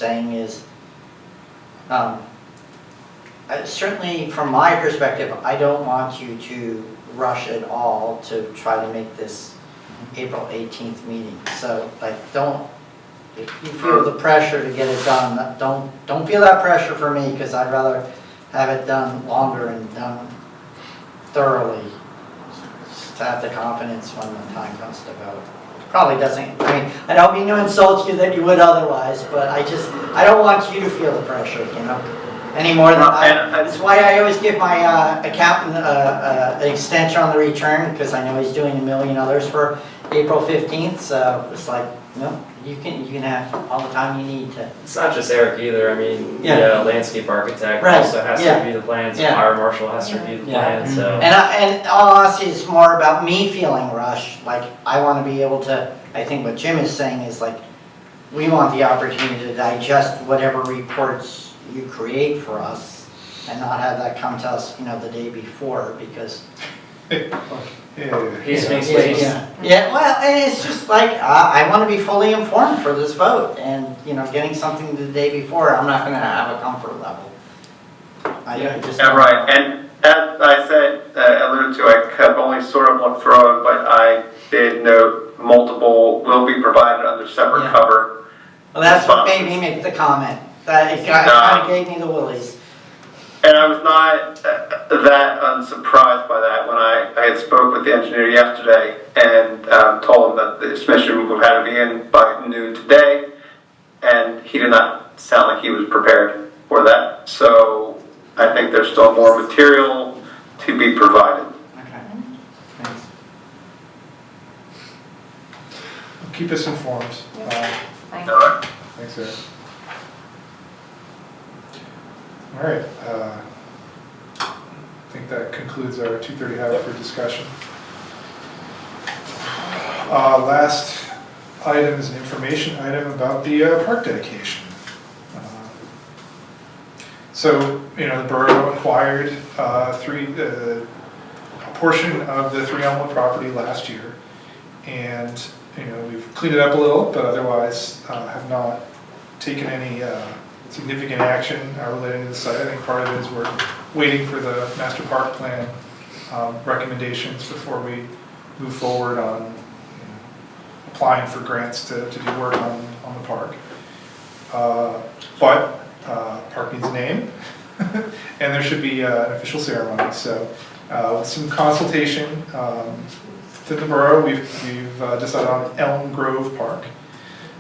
saying is, certainly from my perspective, I don't want you to rush at all to try to make this April 18th meeting. So like, if you feel the pressure to get it done, don't feel that pressure for me, because I'd rather have it done longer and done thoroughly, just to have the confidence when the time comes to vote. Probably doesn't, I mean, I don't mean to insult you that you would otherwise, but I don't want you to feel the pressure, you know, any more than that's why I always give my accountant an extension on the return, because I know he's doing a million others for April 15th, so it's like, no, you can have all the time you need to.
It's not just Eric either, I mean,
Yeah.
landscape architect
Right.
also has
Yeah.
to review the plans,
Yeah.
fire marshal has to review the
Yeah.
plans, so.
And all honesty, it's more about me feeling rushed. Like, I want to be able to, I think what Jim is saying is like, we want the opportunity to digest whatever reports you create for us and not have that come to us, you know, the day before, because.
Peace makes waste.
Yeah, well, and it's just like, I want to be fully informed for this vote, and, you know, getting something the day before, I'm not going to have a comfort level. I just.
Yeah, right, and as I said, alluded to, I have only sort of looked through it, but I did note multiple will be provided under separate
Yeah.
cover.
Well, that's what made me make the comment, that it kind of gave me the willies.
And I was not that unsurprised by that when I had spoke with the engineer yesterday and told him that the submission would have to be in by noon today, and he did not sound like he was prepared for that. So I think there's still more material to be provided.
Okay. Thanks.
Keep us informed.
Thank you.
Thanks, Eric. All right, I think that concludes our 2:30 Haverford discussion. Last item is an information item about the park dedication. So, you know, the borough acquired a portion of the 3 Elmwood property last year, and, you know, we've cleaned it up a little, but otherwise have not taken any significant action relating to the site. I think part of it is we're waiting for the master park plan recommendations before we move forward on, you know, applying for grants to do work on the park. But park needs a name, and there should be an official ceremony. So with some consultation to the borough, we've decided on Elm Grove Park.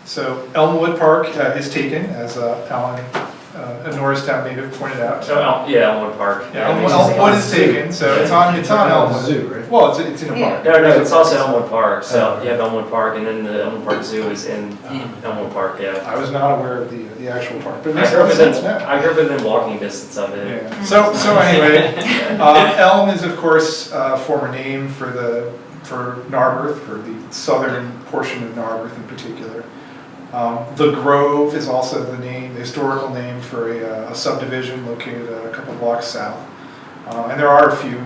So Elmwood Park is taken, as Alan, a Norristown native, pointed out.
So, Elmwood Park.
Yeah, Elmwood is taken, so it's on Elmwood.
Zoo, right?
Well, it's in a park.
No, it's also Elmwood Park, so you have Elmwood Park, and then the Elmwood Park Zoo is in Elmwood Park, yeah.
I was not aware of the actual park, but it
I
makes
grew up
sense now.
within walking distance of it.
Yeah. So anyway, Elm is of course a former name for Narberth, for the southern portion of Narberth in particular. The Grove is also the historical name for a subdivision located a couple blocks south. And there are a few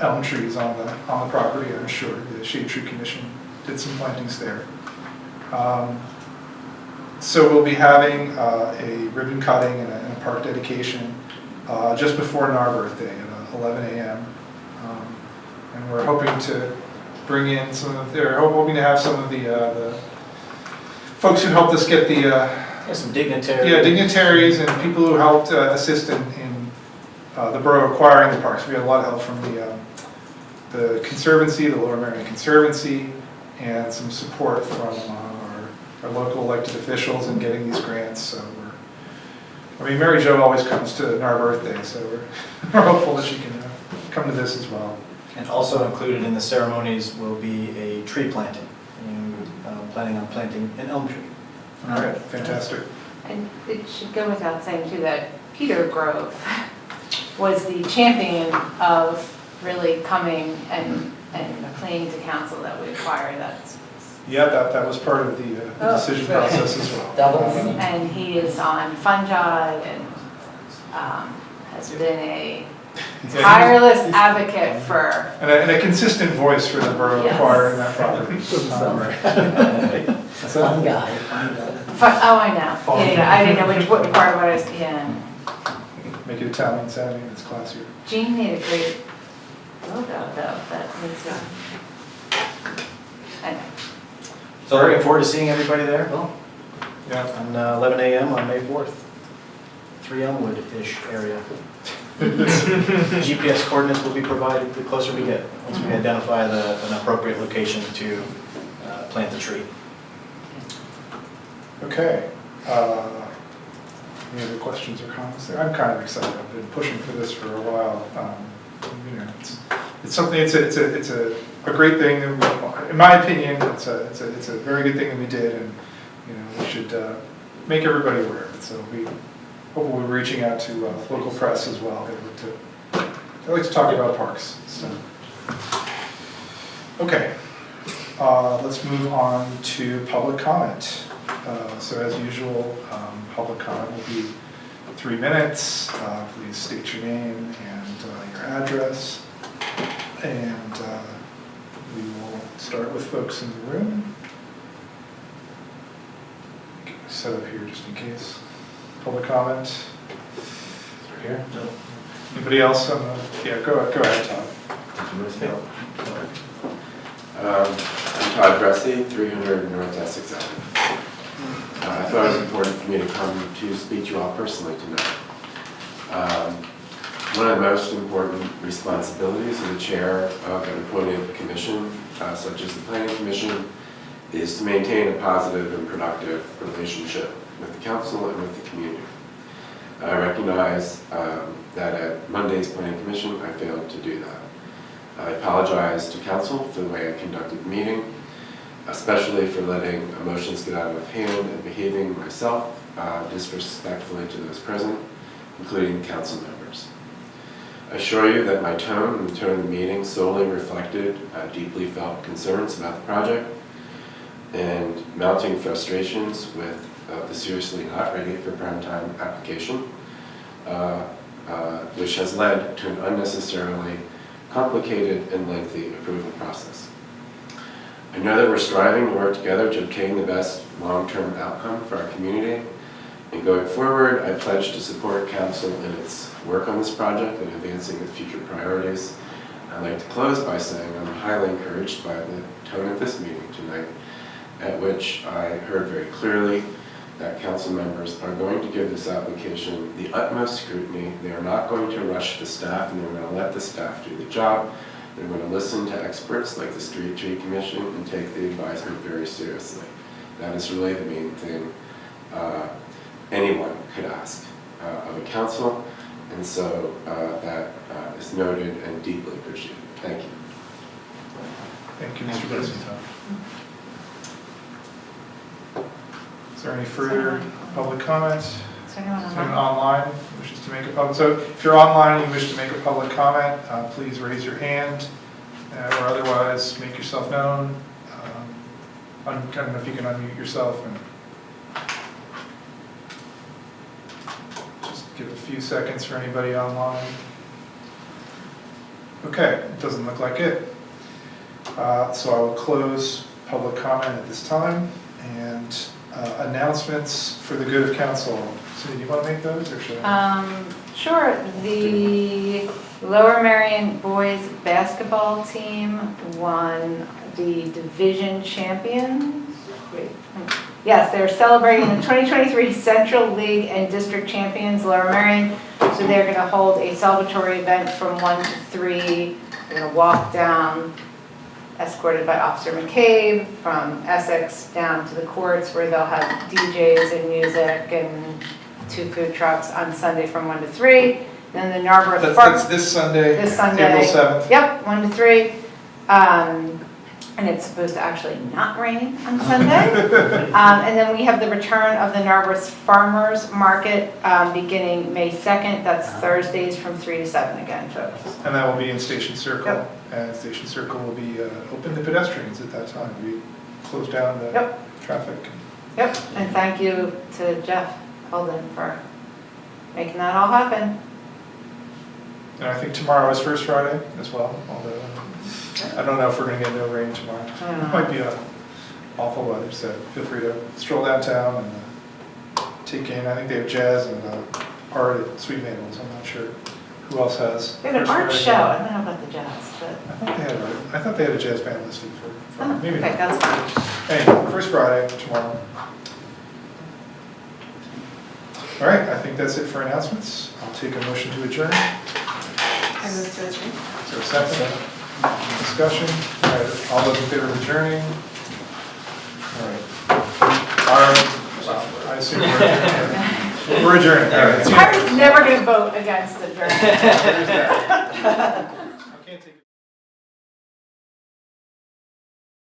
elm trees on the property, I'm sure. The Shade Tree Commission did some plantings there. So we'll be having a ribbon cutting and a park dedication just before Narberth Day at 11 a.m. And we're hoping to bring in hoping to have some of the folks who helped us get
Some dignitaries.
yeah, dignitaries and people who helped assist in the borough acquiring the parks. We had a lot of help from the Conservancy, the Lower Merion Conservancy, and some support from our local elected officials in getting these grants. So Mary Jo always comes to Narberth Day, so we're hopeful that she can come to this as well.
And also included in the ceremonies will be a tree planting. Planning on planting an elm tree.
All right, fantastic.
And it should go without saying too that Peter Grove was the champion of really coming and playing to council that we acquired that.
Yeah, that was part of the decision process as well.
Double.
And he is on fungi and has been a tireless advocate for.
And a consistent voice for the borough
Yes.
acquiring that property.
Fun guy.
Oh, I know, yeah, I didn't know what part of it was, yeah.
Make it Italian sounding, it's classier.
Jean made a great logo though, that makes it. I know.
So looking forward to seeing everybody there
Yeah.
on 11 a.m. on May 4th. 3 Elmwood-ish area. GPS coordinates will be provided the closer we get, once we identify an appropriate location to plant the tree.
Okay. Any other questions or comments there? I'm kind of excited. I've been pushing for this for a while. You know, it's something. It's a great thing. That we, in my opinion, it's a very good thing that we did, and you know, we should make everybody aware of it. So we hope we'll be reaching out to local press as well. They like to talk about parks. So okay, let's move on to public comment. So as usual, public comment will be 3 minutes. Please state your name and your address. And we will start with folks in the room. Set up here just in case. Public comment. Here? No. Anybody else? Yeah, go ahead, Todd.
I'm Todd Bressy, 300 North Essex Avenue. I thought it was important for me to come to speak to you all personally tonight. One of the most important responsibilities of the chair of an appointed commission, such as the Planning Commission, is to maintain a positive and productive relationship with the council and with the community. I recognize that at Monday's Planning Commission, I failed to do that. I apologize to council for the way I conducted the meeting, especially for letting emotions get out of hand and behaving myself disrespectfully to those present, including council members. I assure you that my tone and the tone of the meeting solely reflected deeply felt concerns about the project and mounting frustrations with the seriously not ready for prime time application, which has led to an unnecessarily complicated and lengthy approval process. I know that we're striving to work together to obtain the best long-term outcome for our community. And going forward, I pledge to support council in its work on this project and advancing its future priorities. I'd like to close by saying I'm highly encouraged by the tone of this meeting tonight, at which I heard very clearly that council members are going to give this application the utmost scrutiny. They are not going to rush the staff, and they're going to let the staff do the job. They're going to listen to experts like the Street Tree Commission and take the advisement very seriously. That is really the main thing anyone could ask of a council, and so that is noted and deeply appreciated. Thank you.
Thank you, Mr. President. Is there any further public comments?
Is there anyone
Is anyone
online?
online who wishes to make a public? So if you're online and you wish to make a public comment, please raise your hand or otherwise make yourself known. I don't know if you can unmute yourself and just give a few seconds for anybody online. Okay, it doesn't look like it. So I will close public comment at this time, and announcements for the good of council. So do you want to make those, or should I?
Sure. The Lower Merion boys basketball team won the division champions. Yes, they're celebrating the 2023 Central League and District Champions, Lower Merion. So they're going to hold a celebratory event from 1 to 3. They're going to walk down, escorted by Officer McCabe, from Essex down to the courts, where they'll have DJs and music and 2 food trucks on Sunday from 1 to 3. Then the Narborough
That's this Sunday.
This Sunday.
April 7th.
Yep, 1 to 3. And it's supposed to actually not rain on Sunday. And then we have the return of the Narborough Farmers Market beginning May 2nd. That's Thursdays from 3 to 7 again, folks.
And that will be in Station Circle.
Yep.
And Station Circle will be open to pedestrians at that time. We close down the traffic.
Yep, and thank you to Jeff Holden for making that all happen.
And I think tomorrow is First Friday as well, although I don't know if we're going to get no rain tomorrow. It might be awful weather, so feel free to stroll downtown and take in. I think they have jazz and art at Sweet Maples. I'm not sure who else has.
They have an
First
art
Friday.
show, I don't know about the jazz, but,
I thought they had a jazz band listed for
oh,
maybe
okay,
not.
that's fine.
Anyway, First Friday, tomorrow. All right, I think that's it for announcements. I'll take a motion to adjourn.
I move to adjourn.
Is there a second? Discussion? All right, all those in favor of adjourning? All right. I assume we're adjourning. We're adjourning. All right.
I was never gonna vote against adjournment.
There's that.